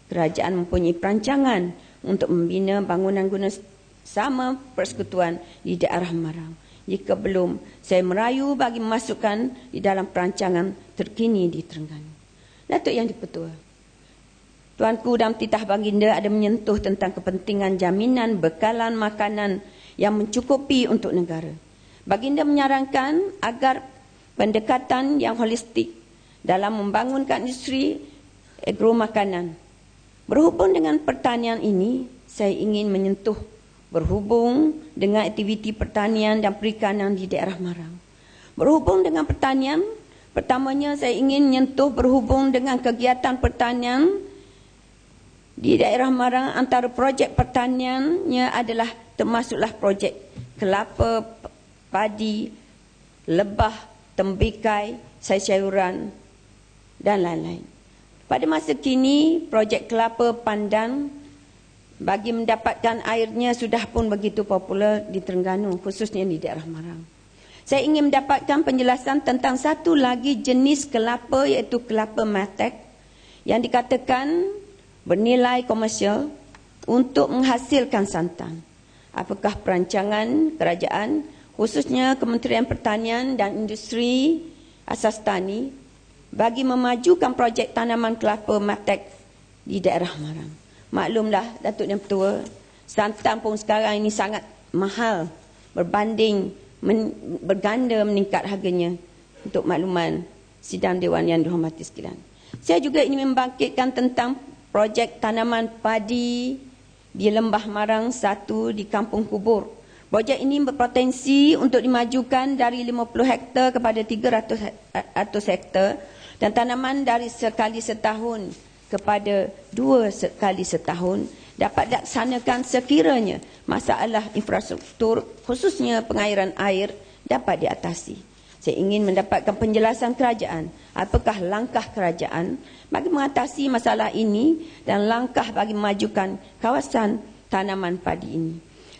kerajaan mempunyai perancangan untuk membina bangunan gunasama persekutuan di daerah Marang? Jika belum, saya merayu bagi memasukkan di dalam perancangan terkini di Terengganu. Datuk Yang di-Pertua, Tuanku dan Titah Baginda ada menyentuh tentang kepentingan jaminan bekalan makanan yang mencukupi untuk negara. Baginda menyarankan agar pendekatan yang holistik dalam membangunkan industri agromakanan. Berhubung dengan pertanian ini, saya ingin menyentuh berhubung dengan aktiviti pertanian dan perikanan di daerah Marang. Berhubung dengan pertanian, pertamanya saya ingin menyentuh berhubung dengan kegiatan pertanian di daerah Marang. Antara projek pertaniannya adalah termasuklah projek kelapa, padi, lebah, tembikai, sayur-sayuran dan lain-lain. Pada masa kini, projek kelapa pandan bagi mendapatkan airnya sudah pun begitu popular di Terengganu, khususnya di daerah Marang. Saya ingin mendapatkan penjelasan tentang satu lagi jenis kelapa, iaitu kelapa matek, yang dikatakan bernilai komersial untuk menghasilkan santan. Apakah perancangan kerajaan, khususnya Kementerian Pertanian dan Industri Asas Tani, bagi memajukan projek tanaman kelapa matek di daerah Marang? Maklumlah Datuk Yang Pertua, santan pun sekarang ini sangat mahal berbanding berganda meningkat harganya. Untuk makluman sidang Dewan yang dihormati sekalian, saya juga ingin membangkitkan tentang projek tanaman padi di Lembah Marang 1 di Kampung Kubur. Projek ini berpotensi untuk dimajukan dari 50 hektar kepada 300 hektar dan tanaman dari sekali setahun kepada 2 kali setahun dapat dilaksanakan sekiranya masalah infrastruktur khususnya pengairan air dapat diatasi. Saya ingin mendapatkan penjelasan kerajaan, apakah langkah kerajaan bagi mengatasi masalah ini dan langkah bagi memajukan kawasan tanaman padi ini.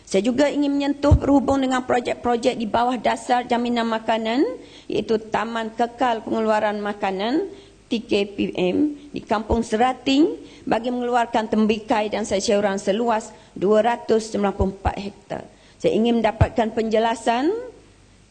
Saya juga ingin menyentuh berhubung dengan projek-projek di bawah dasar jaminan makanan, iaitu Taman Kekal Pengeluaran Makanan TKPM di Kampung Serating bagi mengeluarkan tembikai dan sayur-sayuran seluas 294 hektar. Saya ingin mendapatkan penjelasan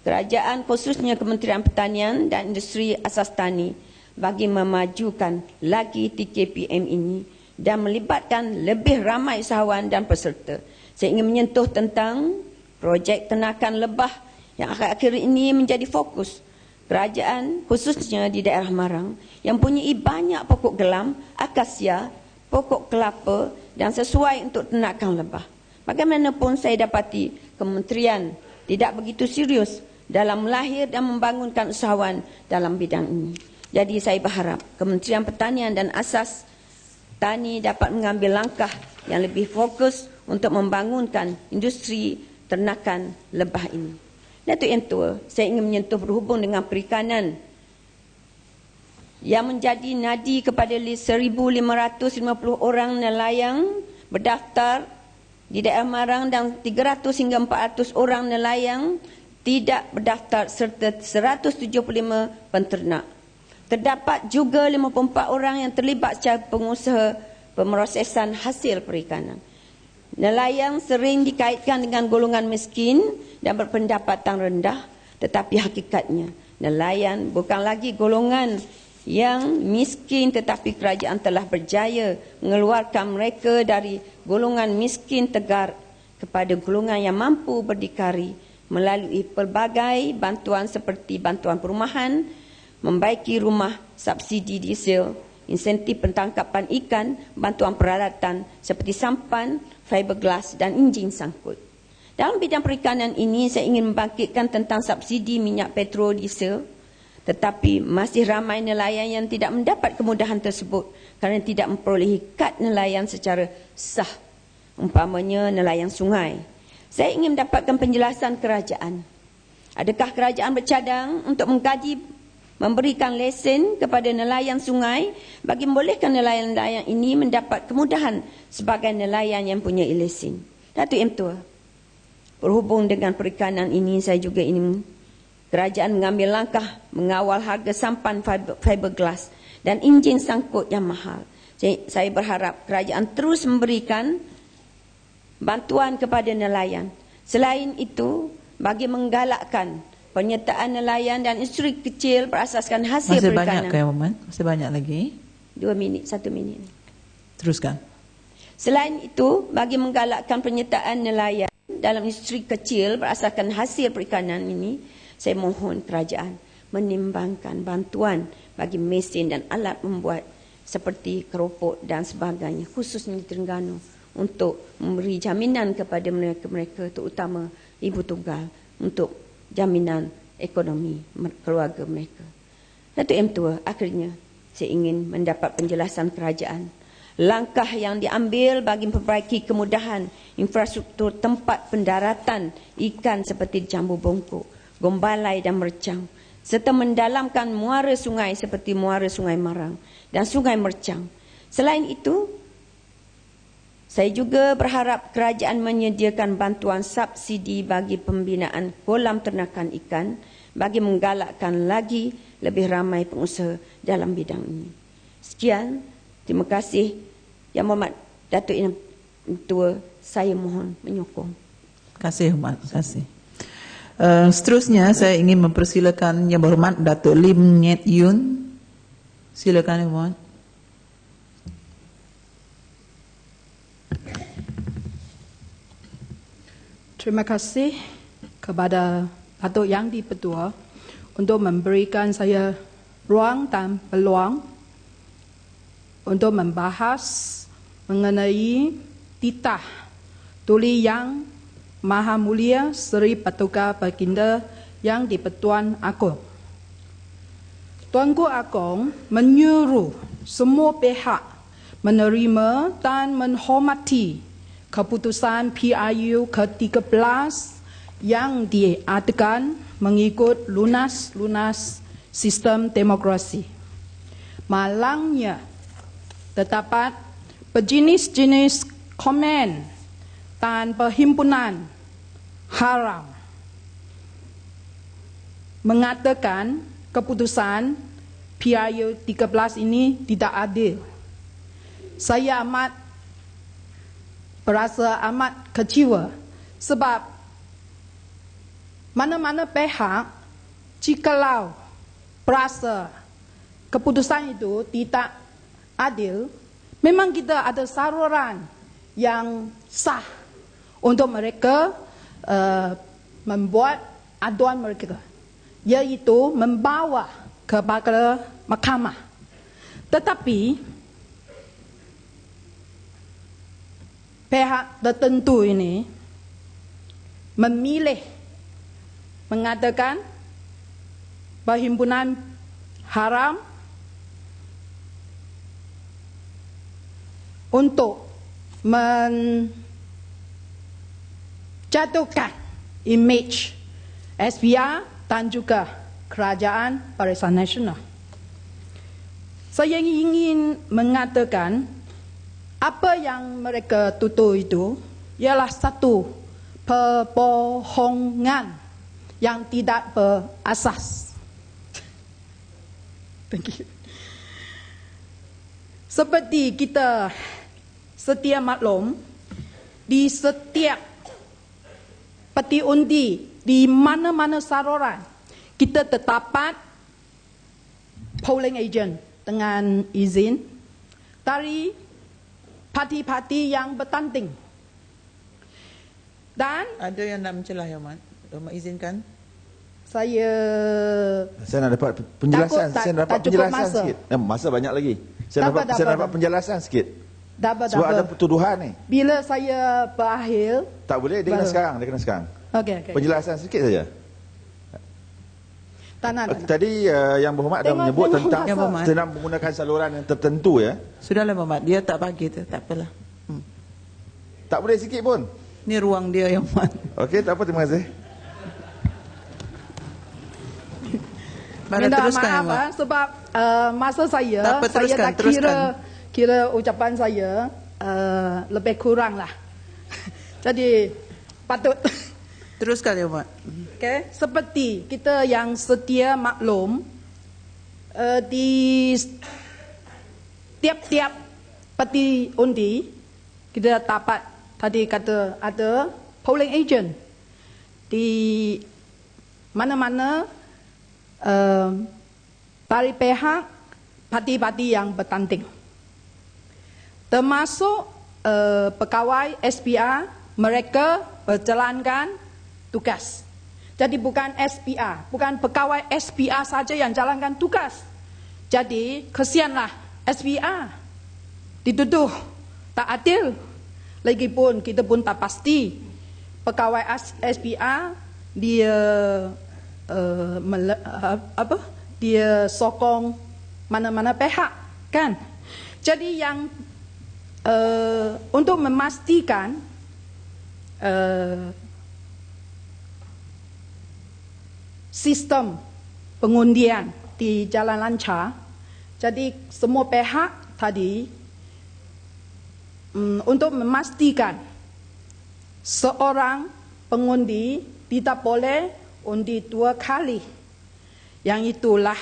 kerajaan, khususnya Kementerian Pertanian dan Industri Asas Tani, bagi memajukan lagi TKPM ini dan melibatkan lebih ramai usahawan dan peserta. Saya ingin menyentuh tentang projek tenakan lebah yang akhir-akhir ini menjadi fokus kerajaan, khususnya di daerah Marang, yang mempunyai banyak pokok gelam, akasia, pokok kelapa dan sesuai untuk tenakan lebah. Bagaimanapun saya dapati kementerian tidak begitu serius dalam melahir dan membangunkan usahawan dalam bidang ini. Jadi saya berharap Kementerian Pertanian dan Asas Tani dapat mengambil langkah yang lebih fokus untuk membangunkan industri ternakan lebah ini. Datuk Yang Tua, saya ingin menyentuh berhubung dengan perikanan yang menjadi nadi kepada 1,550 orang nelayan berdaftar di daerah Marang dan 300 hingga 400 orang nelayan tidak berdaftar serta 175 penternak. Terdapat juga 54 orang yang terlibat secara pengusaha pemrosesan hasil perikanan. Nelayan sering dikaitkan dengan golongan miskin dan berpendapatan rendah, tetapi hakikatnya nelayan bukan lagi golongan yang miskin, tetapi kerajaan telah berjaya mengeluarkan mereka dari golongan miskin tegar kepada golongan yang mampu berdikari melalui pelbagai bantuan seperti bantuan perumahan, membaiki rumah, subsidi diesel, insentif pentangkapan ikan, bantuan peralatan seperti sampan, fiberglass dan enjin sangkut. Dalam bidang perikanan ini saya ingin membangkitkan tentang subsidi minyak petrol diesel, tetapi masih ramai nelayan yang tidak mendapat kemudahan tersebut kerana tidak memperolehi kad nelayan secara sah, umpamanya nelayan sungai. Saya ingin mendapatkan penjelasan kerajaan. Adakah kerajaan bercadang untuk mengkaji memberikan lesen kepada nelayan sungai bagi membolehkan nelayan-nelayan ini mendapat kemudahan sebagai nelayan yang punya lesen? Datuk M. Tua, berhubung dengan perikanan ini, saya juga ingin kerajaan mengambil langkah mengawal harga sampan fiberglass dan enjin sangkut yang mahal. Saya berharap kerajaan terus memberikan bantuan kepada nelayan. Selain itu, bagi menggalakkan penyertaan nelayan dan industri kecil berasaskan hasil Masih perikanan. banyak ke, Waman? Masih banyak lagi? 2 minit, 1 minit. Teruskan. Selain itu, bagi menggalakkan penyertaan nelayan dalam industri kecil berasaskan hasil perikanan ini, saya mohon kerajaan menimbangkan bantuan bagi mesin dan alat membuat seperti keropok dan sebagainya, khususnya di Terengganu, untuk memberi jaminan kepada mereka-mereka, terutama ibu tunggal, untuk jaminan ekonomi keluarga mereka. Datuk M. Tua, akhirnya saya ingin mendapat penjelasan kerajaan. Langkah yang diambil bagi memperbaiki kemudahan infrastruktur tempat pendaratan ikan seperti di Jambu Bongkok, Gombalai dan Mercang, serta mendalamkan muara sungai seperti muara Sungai Marang dan Sungai Mercang. Selain itu, saya juga berharap kerajaan menyediakan bantuan subsidi bagi pembinaan kolam ternakan ikan bagi menggalakkan lagi lebih ramai pengusaha dalam bidang ini. Sekian, terima kasih. Yang Berhormat Datuk Yang Tua, saya mohon menyokong. Terima kasih, Hormat. Terima kasih. Seterusnya saya ingin mempersilakan Yang Berhormat Datuk Lim Nget Yun. Silakan, Yang Berhormat. Terima kasih kepada Datuk Yang di-Pertua untuk memberikan saya ruang dan peluang untuk membahas mengenai titah Tuli Yang Maha Mulia Seri Paduka Baginda Yang di-Pertuan Agong. Tuanku Agong menyuruh semua pihak menerima dan menghormati keputusan PRU ke-13 yang diadakan mengikut lunas-lunas sistem demokrasi. Malangnya, terdapat berjenis-jenis komen dan perhimpunan haram mengatakan keputusan PRU 13 ini tidak adil. Saya berasa amat kecewa sebab mana-mana pihak jikalau berasa keputusan itu tidak adil, memang kita ada saluran yang sah untuk mereka membuat aduan mereka, yaitu membawa kepada mahkamah. Tetapi pihak tertentu ini memilih mengatakan perhimpunan haram untuk menjatuhkan image SPR dan juga Kerajaan Barisan Nasional. Saya ingin mengatakan apa yang mereka tuduh itu ialah satu perbohongan yang tidak berasas. Thank you. Seperti kita setia maklum, di setiap peti undi, di mana-mana saluran, kita terdapat polling agent dengan izin dari parti-parti yang bertanding. Dan Ada yang nak mencelah, Yang Amat? Yang Amat izinkan? saya nak dapat penjelasan. Takut Saya nak dapat tak cukup penjelasan masa. sikit. Masa banyak lagi. Saya Dapat, nak dapat dapat. penjelasan sikit. dapat Sebab ada tuduhan ni. bila saya berakhir, Tak boleh, dia kena Baru. sekarang. Dia kena sekarang. okey. Penjelasan sikit saja. Tak nak. Tadi Yang Berhormat dah Tengok- menyebut tengok tentang Yang Berhormat. senang menggunakan saluran yang tertentu ya. Sudahlah Muhammad, dia tak bagi tu, tak apalah. Tak boleh sikit pun. Ni ruang dia, Yang Amat. Okey, tak apa, terima kasih. Mana Minta teruskan, Yang maaf Amat. sebab masa saya Tak apa, saya teruskan, tak kira ucapan saya lebih kurang lah. Jadi patut. Teruskan, Yang Amat. Okay. Seperti kita yang setia maklum, di tiap-tiap peti undi kita dapat tadi kata ada polling agent di mana-mana dari pihak parti-parti yang bertanding, termasuk pegawai SPR. Mereka berjalankan tugas. Jadi bukan SPR, bukan pegawai SPR saja yang jalankan tugas. Jadi kesianlah SPR dituduh tak adil. Lagipun kita pun tak pasti pegawai SPR dia dia sokong mana-mana pihak, kan? Jadi yang untuk memastikan sistem pengundian di jalan lancar, jadi semua pihak tadi untuk memastikan seorang pengundi tidak boleh undi 2 kali. Yang itulah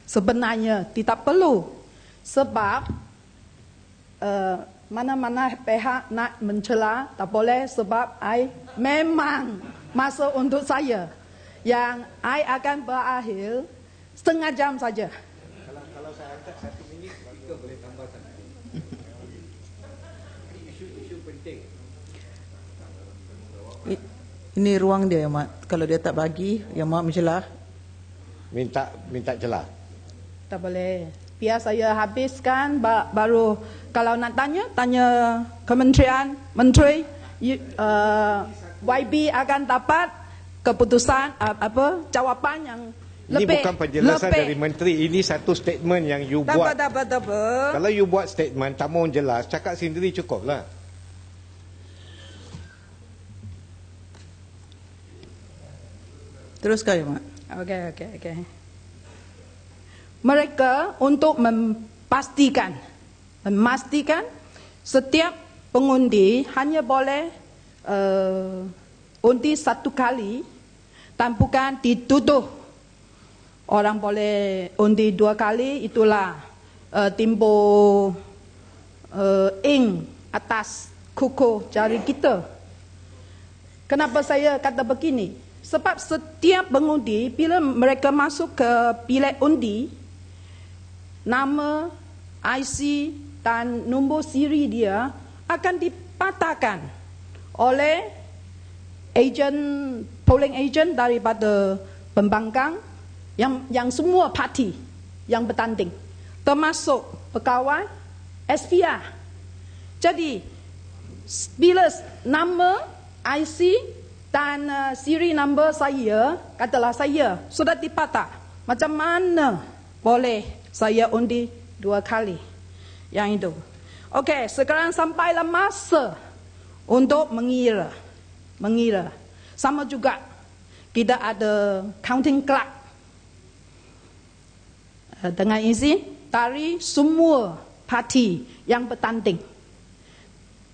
sebenarnya tidak perlu, sebab mana-mana pihak nak mencela tak boleh, sebab I memang masa untuk saya yang I akan berakhir setengah jam saja. Kalau saya angkat 1 minit, kita boleh tambah 1 minit. Isu-isu penting. Ini ruang dia, Yang Amat. Kalau dia tak bagi, Yang Amat mencelah. Minta celah. Tak boleh. Biar saya habiskan baru kalau nak tanya kementerian, menteri, YB akan dapat keputusan jawapan yang Ini lebih. bukan penjelasan dari menteri, ini satu statement yang you buat. Dapat. Kalau you buat statement, tak mau jelas, cakap sendiri cukup lah. Teruskan, Yang Amat. Okey. Mereka untuk memastikan setiap pengundi hanya boleh undi 1 kali dan bukan dituduh orang boleh undi 2 kali. Itulah timbul ink atas kuku jari kita. Kenapa saya kata begini? sebab setiap pengundi bila mereka masuk ke bilik undi, nama, IC dan nombor siri dia akan dipatahkan oleh polling agent daripada pembangkang yang semua parti yang bertanding, termasuk pegawai SPR. Jadi bila nama, IC dan siri number saya, katalah saya sudah dipatah, macam mana boleh saya undi 2 kali? Yang itu. Okey, sekarang sampailah masa untuk mengira. Sama juga kita ada counting clerk. Dengan izin dari semua parti yang bertanding.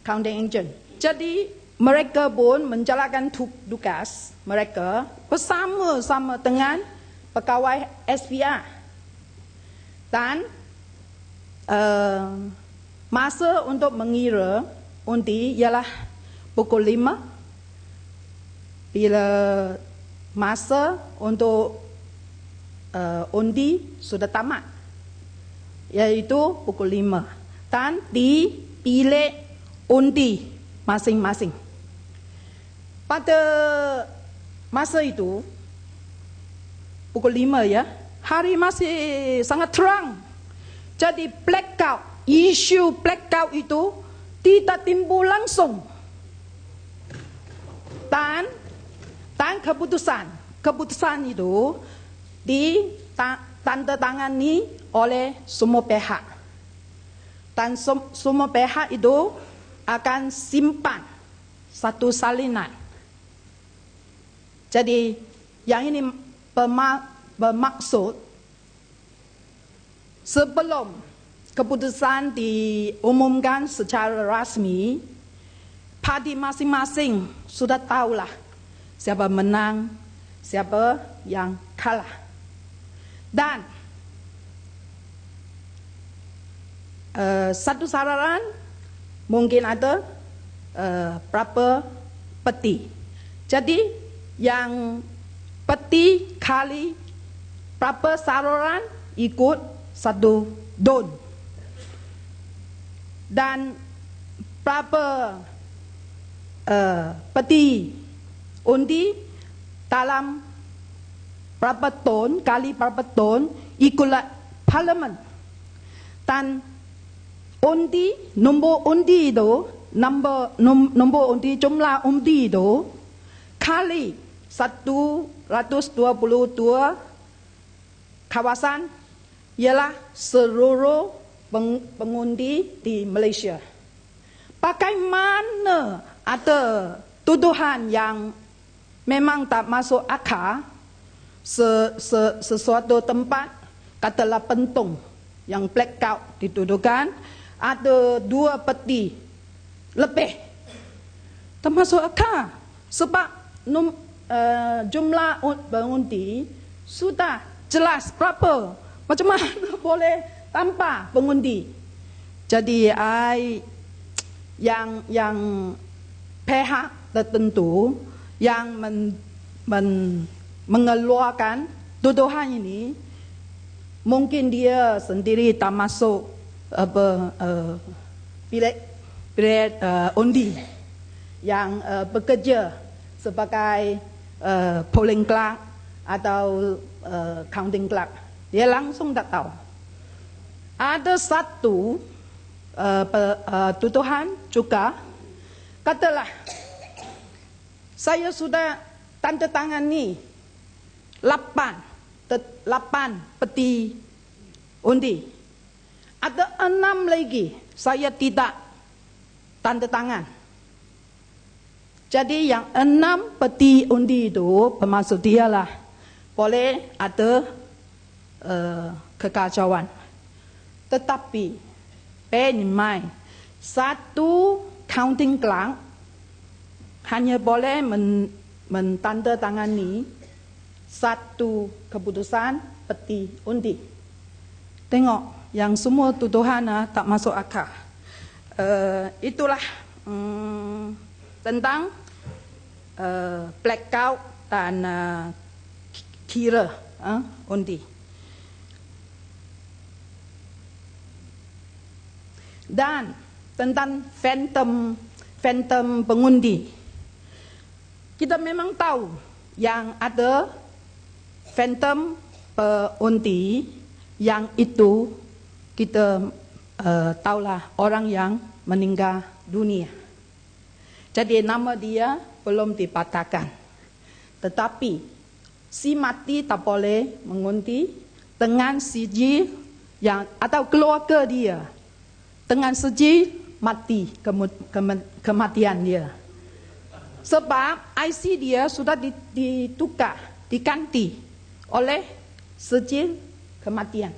Counting agent. Jadi mereka pun menjalankan tugas mereka bersama-sama dengan pegawai SPR. Dan masa untuk mengira undi ialah pukul 5. Bila masa untuk undi sudah tamat, iaitu pukul 5. Dan di bilik undi masing-masing. Pada masa itu, pukul 5 ya, hari masih sangat terang. Jadi blackout, isu blackout itu tidak timbul langsung. Dan keputusan itu ditandatangani oleh semua pihak. Dan semua pihak itu akan simpan satu salinan. Jadi yang ini bermaksud sebelum keputusan diumumkan secara rasmi, parti masing-masing sudah tahulah siapa menang, siapa yang kalah. Dan satu saran mungkin ada berapa peti. Jadi yang peti kali berapa saluran ikut satu don. Dan berapa peti undi dalam berapa ton kali berapa ton ikutlah parlimen. Dan undi, nombor undi itu, nombor undi, jumlah undi itu kali 122 kawasan ialah seluruh pengundi di Malaysia. Bagaimana ada tuduhan yang memang tak masuk akal, sesuatu tempat, katalah Pentung yang blackout dituduhkan, ada 2 peti lebih. Termasuk akal. Sebab jumlah pengundi sudah jelas berapa. Macam mana boleh tanpa pengundi? Jadi yang pihak tertentu yang mengeluarkan tuduhan ini, mungkin dia sendiri tak masuk bilik undi yang bekerja sebagai polling clerk atau counting clerk. Dia langsung tak tahu. Ada satu tuduhan juga, katalah saya sudah tanda tangani 8 peti undi. Ada 6 lagi saya tidak tanda tangan. Jadi yang 6 peti undi itu bermaksud dialah boleh ada kekacauan. Tetapi bear in mind, satu counting clerk hanya boleh mentandatangani satu keputusan peti undi. Tengok, yang semua tuduhan tak masuk akal. Itulah tentang blackout dan kira undi. Dan tentang phantom pengundi, kita memang tahu yang ada phantom pengundi, yang itu kita tahulah orang yang meninggal dunia. Jadi nama dia belum dipatahkan. Tetapi si mati tak boleh mengundi dengan siji yang atau keluarga dia dengan siji mati kematian dia. Sebab IC dia sudah ditukar, diganti oleh siji kematian.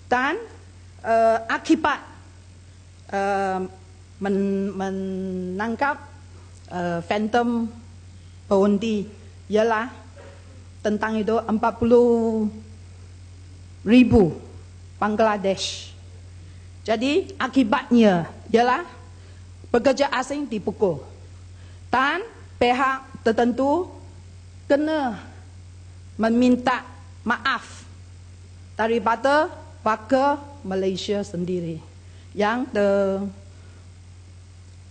Dan akibat menangkap phantom pengundi ialah tentang itu 40,000 Bangladesh. Jadi akibatnya ialah pekerja asing dipukul dan pihak tertentu kena meminta maaf daripada warga Malaysia sendiri yang the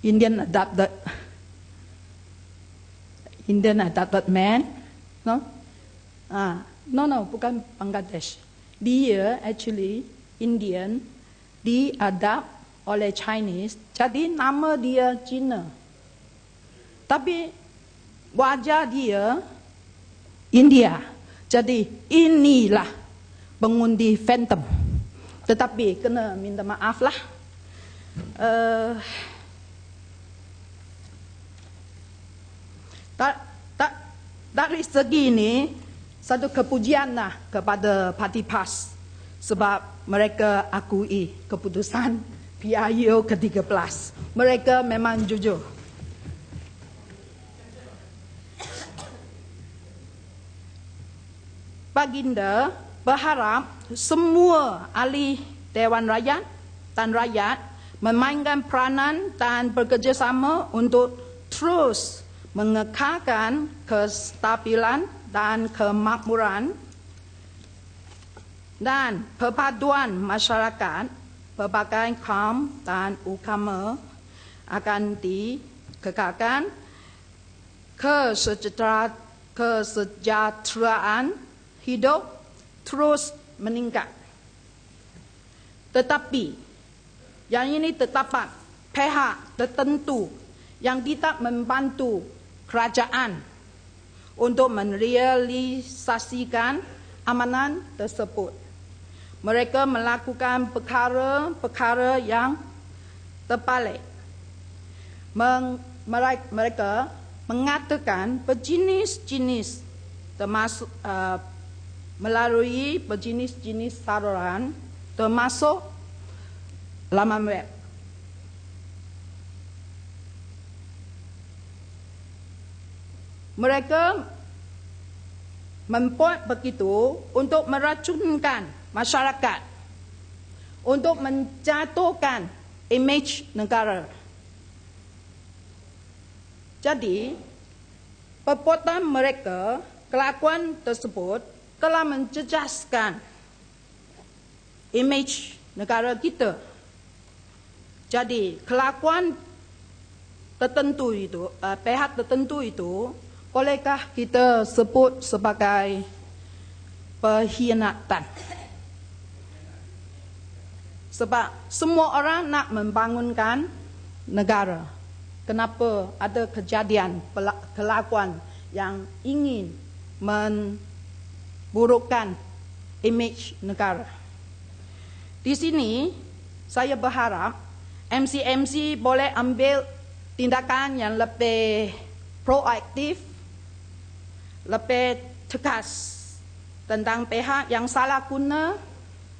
Indian adopted man, no, no, bukan Bangladesh. Dia actually Indian, diadap oleh Chinese, jadi nama dia Cina. Tapi wajah dia India. Jadi inilah pengundi phantom. Tetapi kena minta maaf lah. Dari segi ini satu kepujian lah kepada Parti PAS sebab mereka akui keputusan PRU ke-13. Mereka memang jujur. Baginda berharap semua ahli Dewan Rakyat dan rakyat memainkan peranan dan bekerjasama untuk terus mengekalkan kestabilan dan kemakmuran dan perpaduan masyarakat berbagai kaum dan agama akan dikekalkan, kesejahteraan hidup terus meningkat. Tetapi yang ini terdapat pihak tertentu yang tidak membantu kerajaan untuk merealisasikan amanah tersebut. Mereka melakukan perkara-perkara yang terbalik. Mereka mengatakan berjenis-jenis termasuk melalui berjenis-jenis saluran termasuk laman web. Mereka membuat begitu untuk meracunkan masyarakat, untuk menjatuhkan imej negara. Jadi, perbuatan mereka, kelakuan tersebut telah menjejaskan imej negara kita. Jadi, kelakuan tertentu itu, pihak tertentu itu, bolehkah kita sebut sebagai pengkhianatan? Sebab semua orang nak membangunkan negara. Kenapa ada kejadian kelakuan yang ingin memburukkan imej negara? Di sini saya berharap MC boleh ambil tindakan yang lebih proaktif, lebih tegas tentang pihak yang salah guna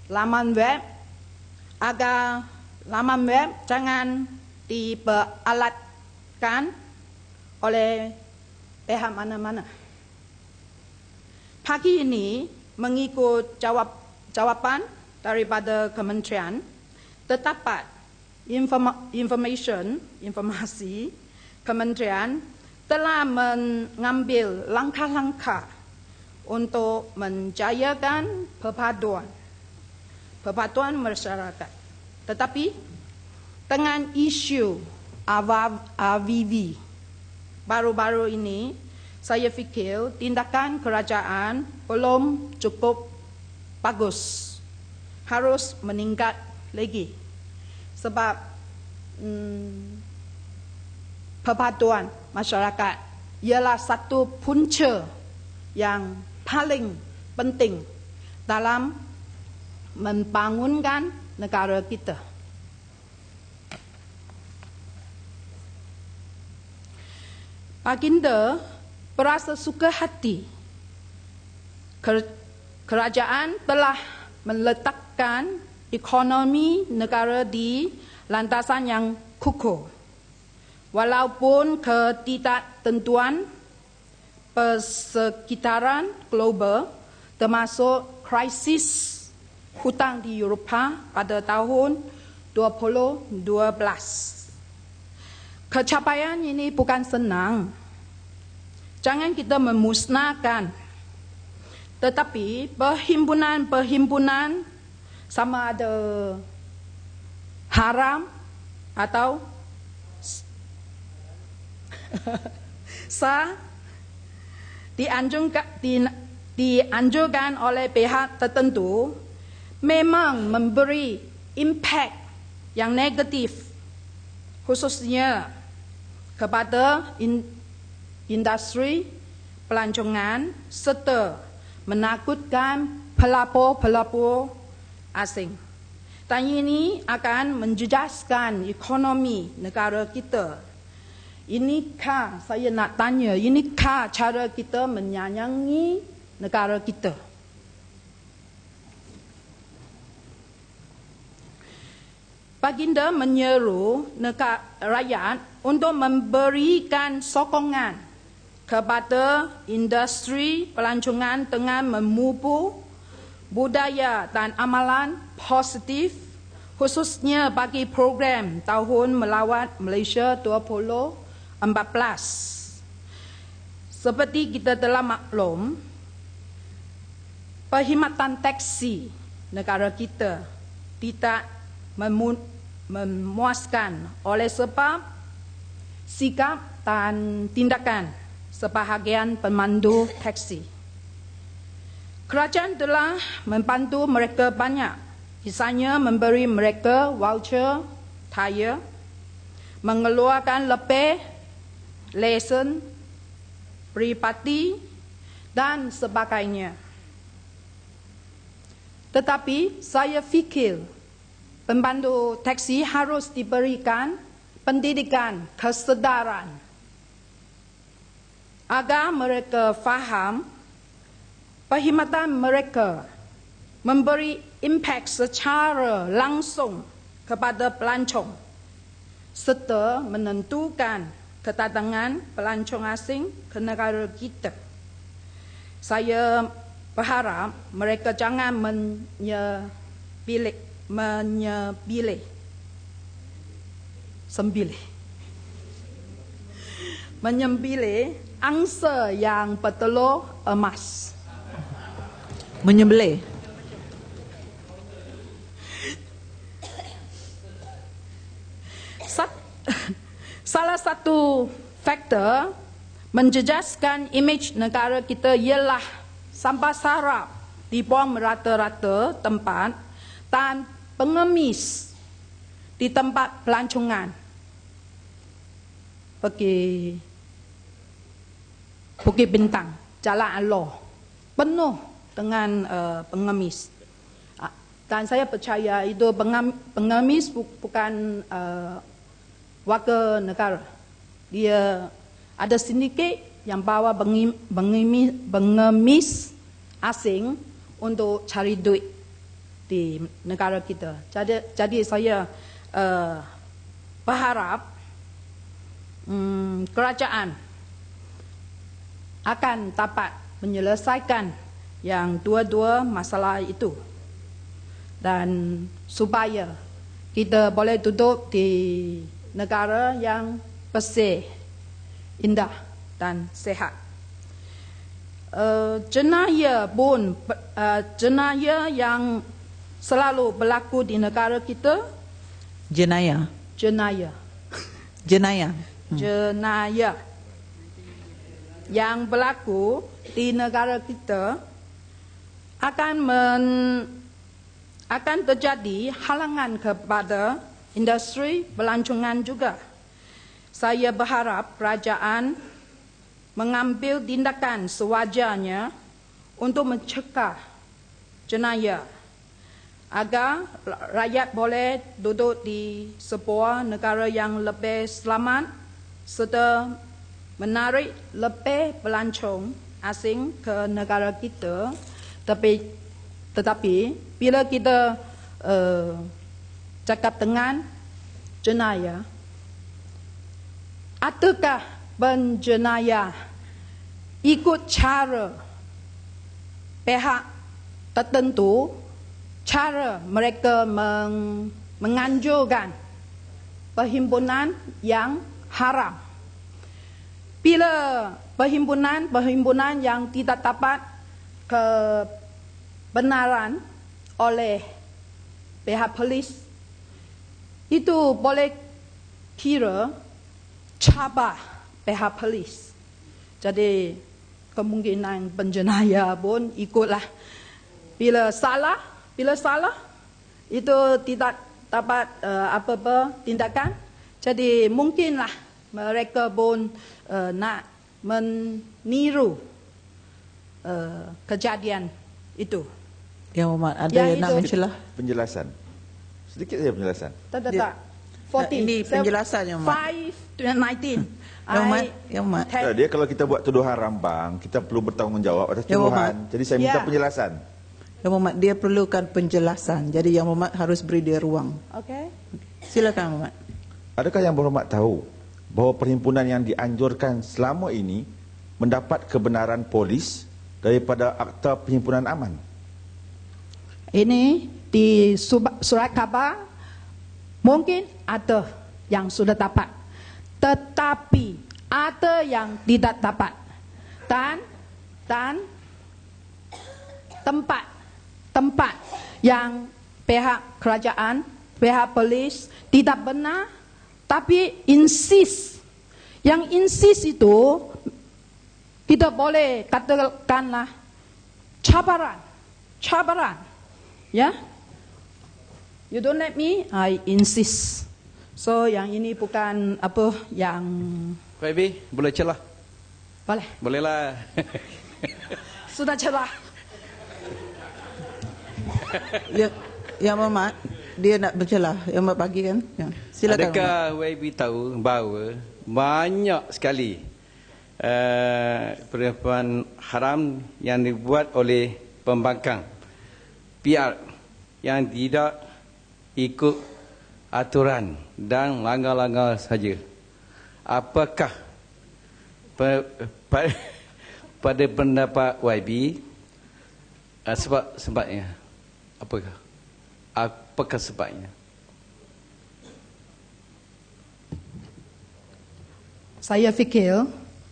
laman web, agar laman web jangan diperalatkan oleh pihak mana-mana. Pagi ini mengikut jawapan daripada kementerian, terdapat informasi kementerian telah mengambil langkah-langkah untuk menjayakan perpaduan masyarakat. Tetapi dengan isu RVV baru-baru ini, saya fikir tindakan kerajaan belum cukup bagus. Harus meningkat lagi. Sebab perpaduan masyarakat ialah satu punca yang paling penting dalam membangunkan negara kita. Baginda berasa suka hati kerajaan telah meletakkan ekonomi negara di landasan yang kukuh. Walaupun ketidaktentuan persekitaran global termasuk krisis hutang di Eropah pada tahun 2012. Capaian ini bukan senang. Jangan kita memusnahkan. Tetapi perhimpunan sama ada haram atau sah dianjurkan oleh pihak tertentu memang memberi impak yang negatif, khususnya kepada industri pelancongan serta menakutkan pelapor-pelapor asing. Dan ini akan menjejaskan ekonomi negara kita. Inikah saya nak tanya, inikah cara kita menyayangi negara kita? Baginda menyeru rakyat untuk memberikan sokongan kepada industri pelancongan dengan memupuk budaya dan amalan positif, khususnya bagi program Tahun Melawat Malaysia 2014. Seperti kita telah maklum, perkhidmatan taksi negara kita tidak memuaskan oleh sebab sikap dan tindakan sebahagian pemandu taksi. Kerajaan telah membantu mereka banyak, misalnya memberi mereka voucher tayar, mengeluarkan lebih lesen peribadi dan sebagainya. Tetapi saya fikir pembantu taksi harus diberikan pendidikan kesedaran agar mereka faham perkhidmatan mereka memberi impak secara langsung kepada pelancong serta menentukan kedatangan pelancong asing ke negara kita. Saya berharap mereka jangan menyembelih angsa yang bertelur emas. Menyembelih. Salah satu faktor menjejaskan imej negara kita ialah sampah sarap dibuang merata-rata tempat dan pengemis di tempat pelancongan. Pergi Bukit Bintang, Jalan Allah, penuh dengan pengemis. Dan saya percaya itu pengemis bukan warga negara. Dia ada sindiket yang bawa pengemis asing untuk cari duit di negara kita. Jadi saya berharap kerajaan akan dapat menyelesaikan yang dua-dua masalah itu, dan supaya kita boleh duduk di negara yang bersih, indah dan sehat. Jenayah pun, jenayah yang selalu berlaku di negara kita, Jenayah. jenayah yang berlaku di negara kita akan terjadi halangan kepada industri pelancongan juga. Saya berharap kerajaan mengambil tindakan sewajarnya untuk mencegah jenayah agar rakyat boleh duduk di sebuah negara yang lebih selamat serta menarik lebih pelancong asing ke negara kita. Tetapi bila kita cakap dengan jenayah, adakah penjenayah ikut cara pihak tertentu, cara mereka menganjurkan perhimpunan yang haram? Bila perhimpunan yang tidak dapat kebenaran oleh pihak polis, itu boleh kira cabar pihak polis. Jadi kemungkinan penjenayah pun ikutlah. Bila salah itu tidak dapat apa-apa tindakan. Jadi mungkinlah mereka pun nak meniru kejadian itu. Yang Muhammad ada Yang yang nak itu- mencelah. Penjelasan. Sedikit saja penjelasan. Tak. 14. Ini penjelasannya, Mak. 5/19. Yang Mat, yang Mat. Dia kalau kita buat tuduhan rambang, kita perlu bertanggungjawab atas Ya, tuduhan. Muhammad. Jadi saya minta Ya. penjelasan. Yang Muhammad, dia perlukan penjelasan. Jadi Yang Muhammad harus beri dia ruang. Okay. Silakan Muhammad. Adakah Yang Berhormat tahu bahawa perhimpunan yang dianjurkan selama ini mendapat kebenaran polis daripada Akta Perhimpunan Aman? Ini di surat khabar mungkin ada yang sudah dapat, tetapi ada yang tidak dapat, dan tempat yang pihak kerajaan, pihak polis tidak benar, tapi insist. Yang insist itu kita boleh katakanlah cabaran. Ya, you don't let me, I insist. So yang ini bukan apa yang YB, boleh celah? boleh. Bolehlah. Sudah celah. Yang Muhammad, dia nak bercelah. Yang Muhammad bagi kan? Ya. Silakan. Adakah YB tahu bahawa banyak sekali perhimpunan haram yang dibuat oleh pembangkang PR yang tidak ikut aturan dan langgar-langgar saja? Apakah pada pendapat YB sebabnya? Apakah sebabnya? Saya fikir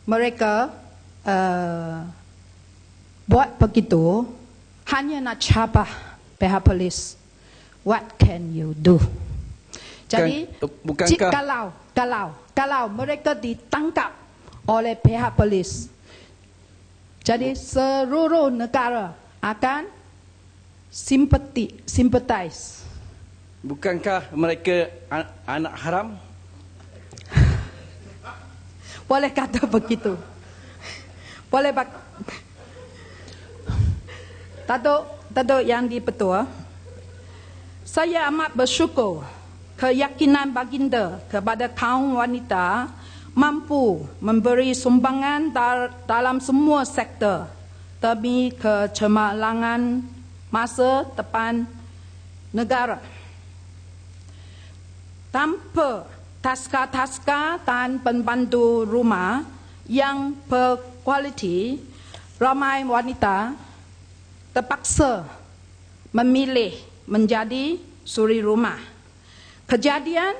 mereka buat begitu hanya nak cabar pihak polis. What can you do? Jadi bukankah kalau mereka ditangkap oleh pihak polis, jadi seluruh negara akan sympathize. Bukankah mereka anak haram? Boleh kata begitu. Boleh Datuk yang di-Pertua, saya amat bersyukur keyakinan baginda kepada kaum wanita mampu memberi sumbangan dalam semua sektor demi kecemerlangan masa depan negara. Tanpa taska-taska dan pembantu rumah yang berkualiti, ramai wanita terpaksa memilih menjadi suri rumah. Kejadian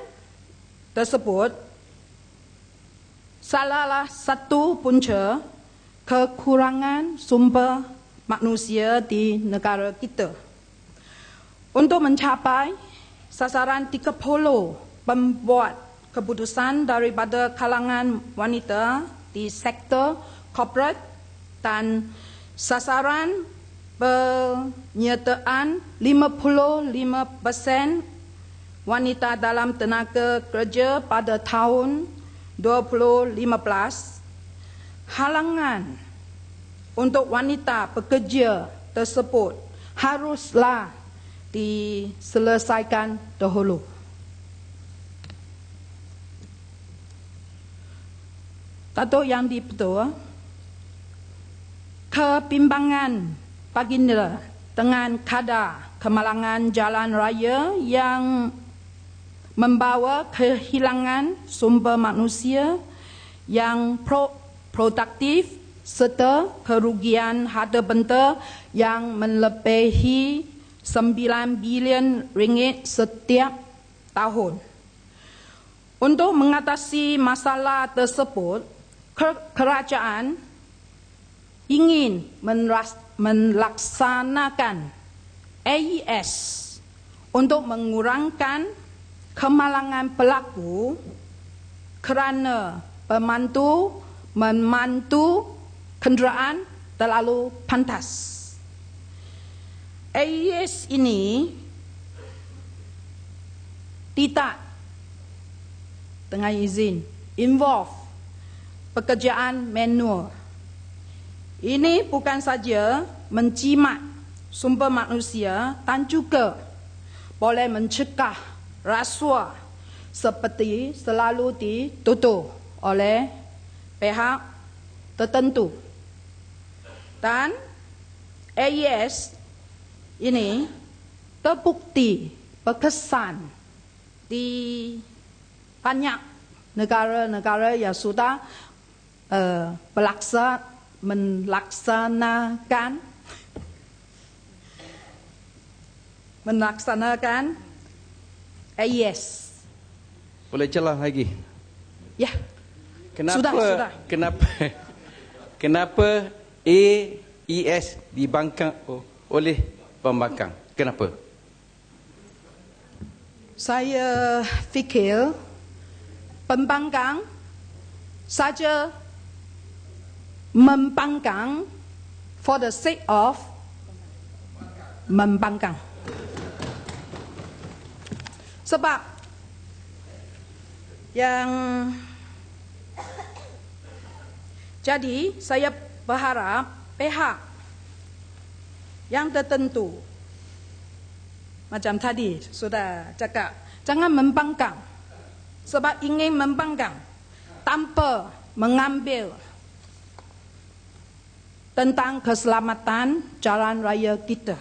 tersebut salah satu punca kekurangan sumber manusia di negara kita. Untuk mencapai sasaran 30 pembuat keputusan daripada kalangan wanita di sektor korporat dan sasaran penyertaan 55% wanita dalam tenaga kerja pada tahun 2015, halangan untuk wanita pekerja tersebut haruslah diselesaikan dahulu. Datuk Yang di-Pertua, kebimbangan baginda dengan kadar kemalangan jalan raya yang membawa kehilangan sumber manusia yang produktif serta kerugian harta benda yang melebihi 9 bilion ringgit setiap tahun. Untuk mengatasi masalah tersebut, kerajaan ingin melaksanakan AES untuk mengurangkan kemalangan pelaku kerana memantu kenderaan terlalu pantas. AES ini tidak dengan izin involve pekerjaan manual. Ini bukan saja menjimat sumber manusia dan juga boleh mencegah rasuah seperti selalu dituduh oleh pihak tertentu. Dan AES ini terbukti berkesan di banyak negara-negara yang sudah melaksanakan AES. Boleh celah lagi? Ya. Kenapa? Kenapa AES dibangkang oleh pembangkang? Kenapa? Saya fikir pembangkang saja membangkang for the sake of membangkang. Sebab yang jadi saya berharap pihak yang tertentu macam tadi sudah cakap, jangan membangkang. Sebab ingin membangkang tanpa mengambil tentang keselamatan jalan raya kita.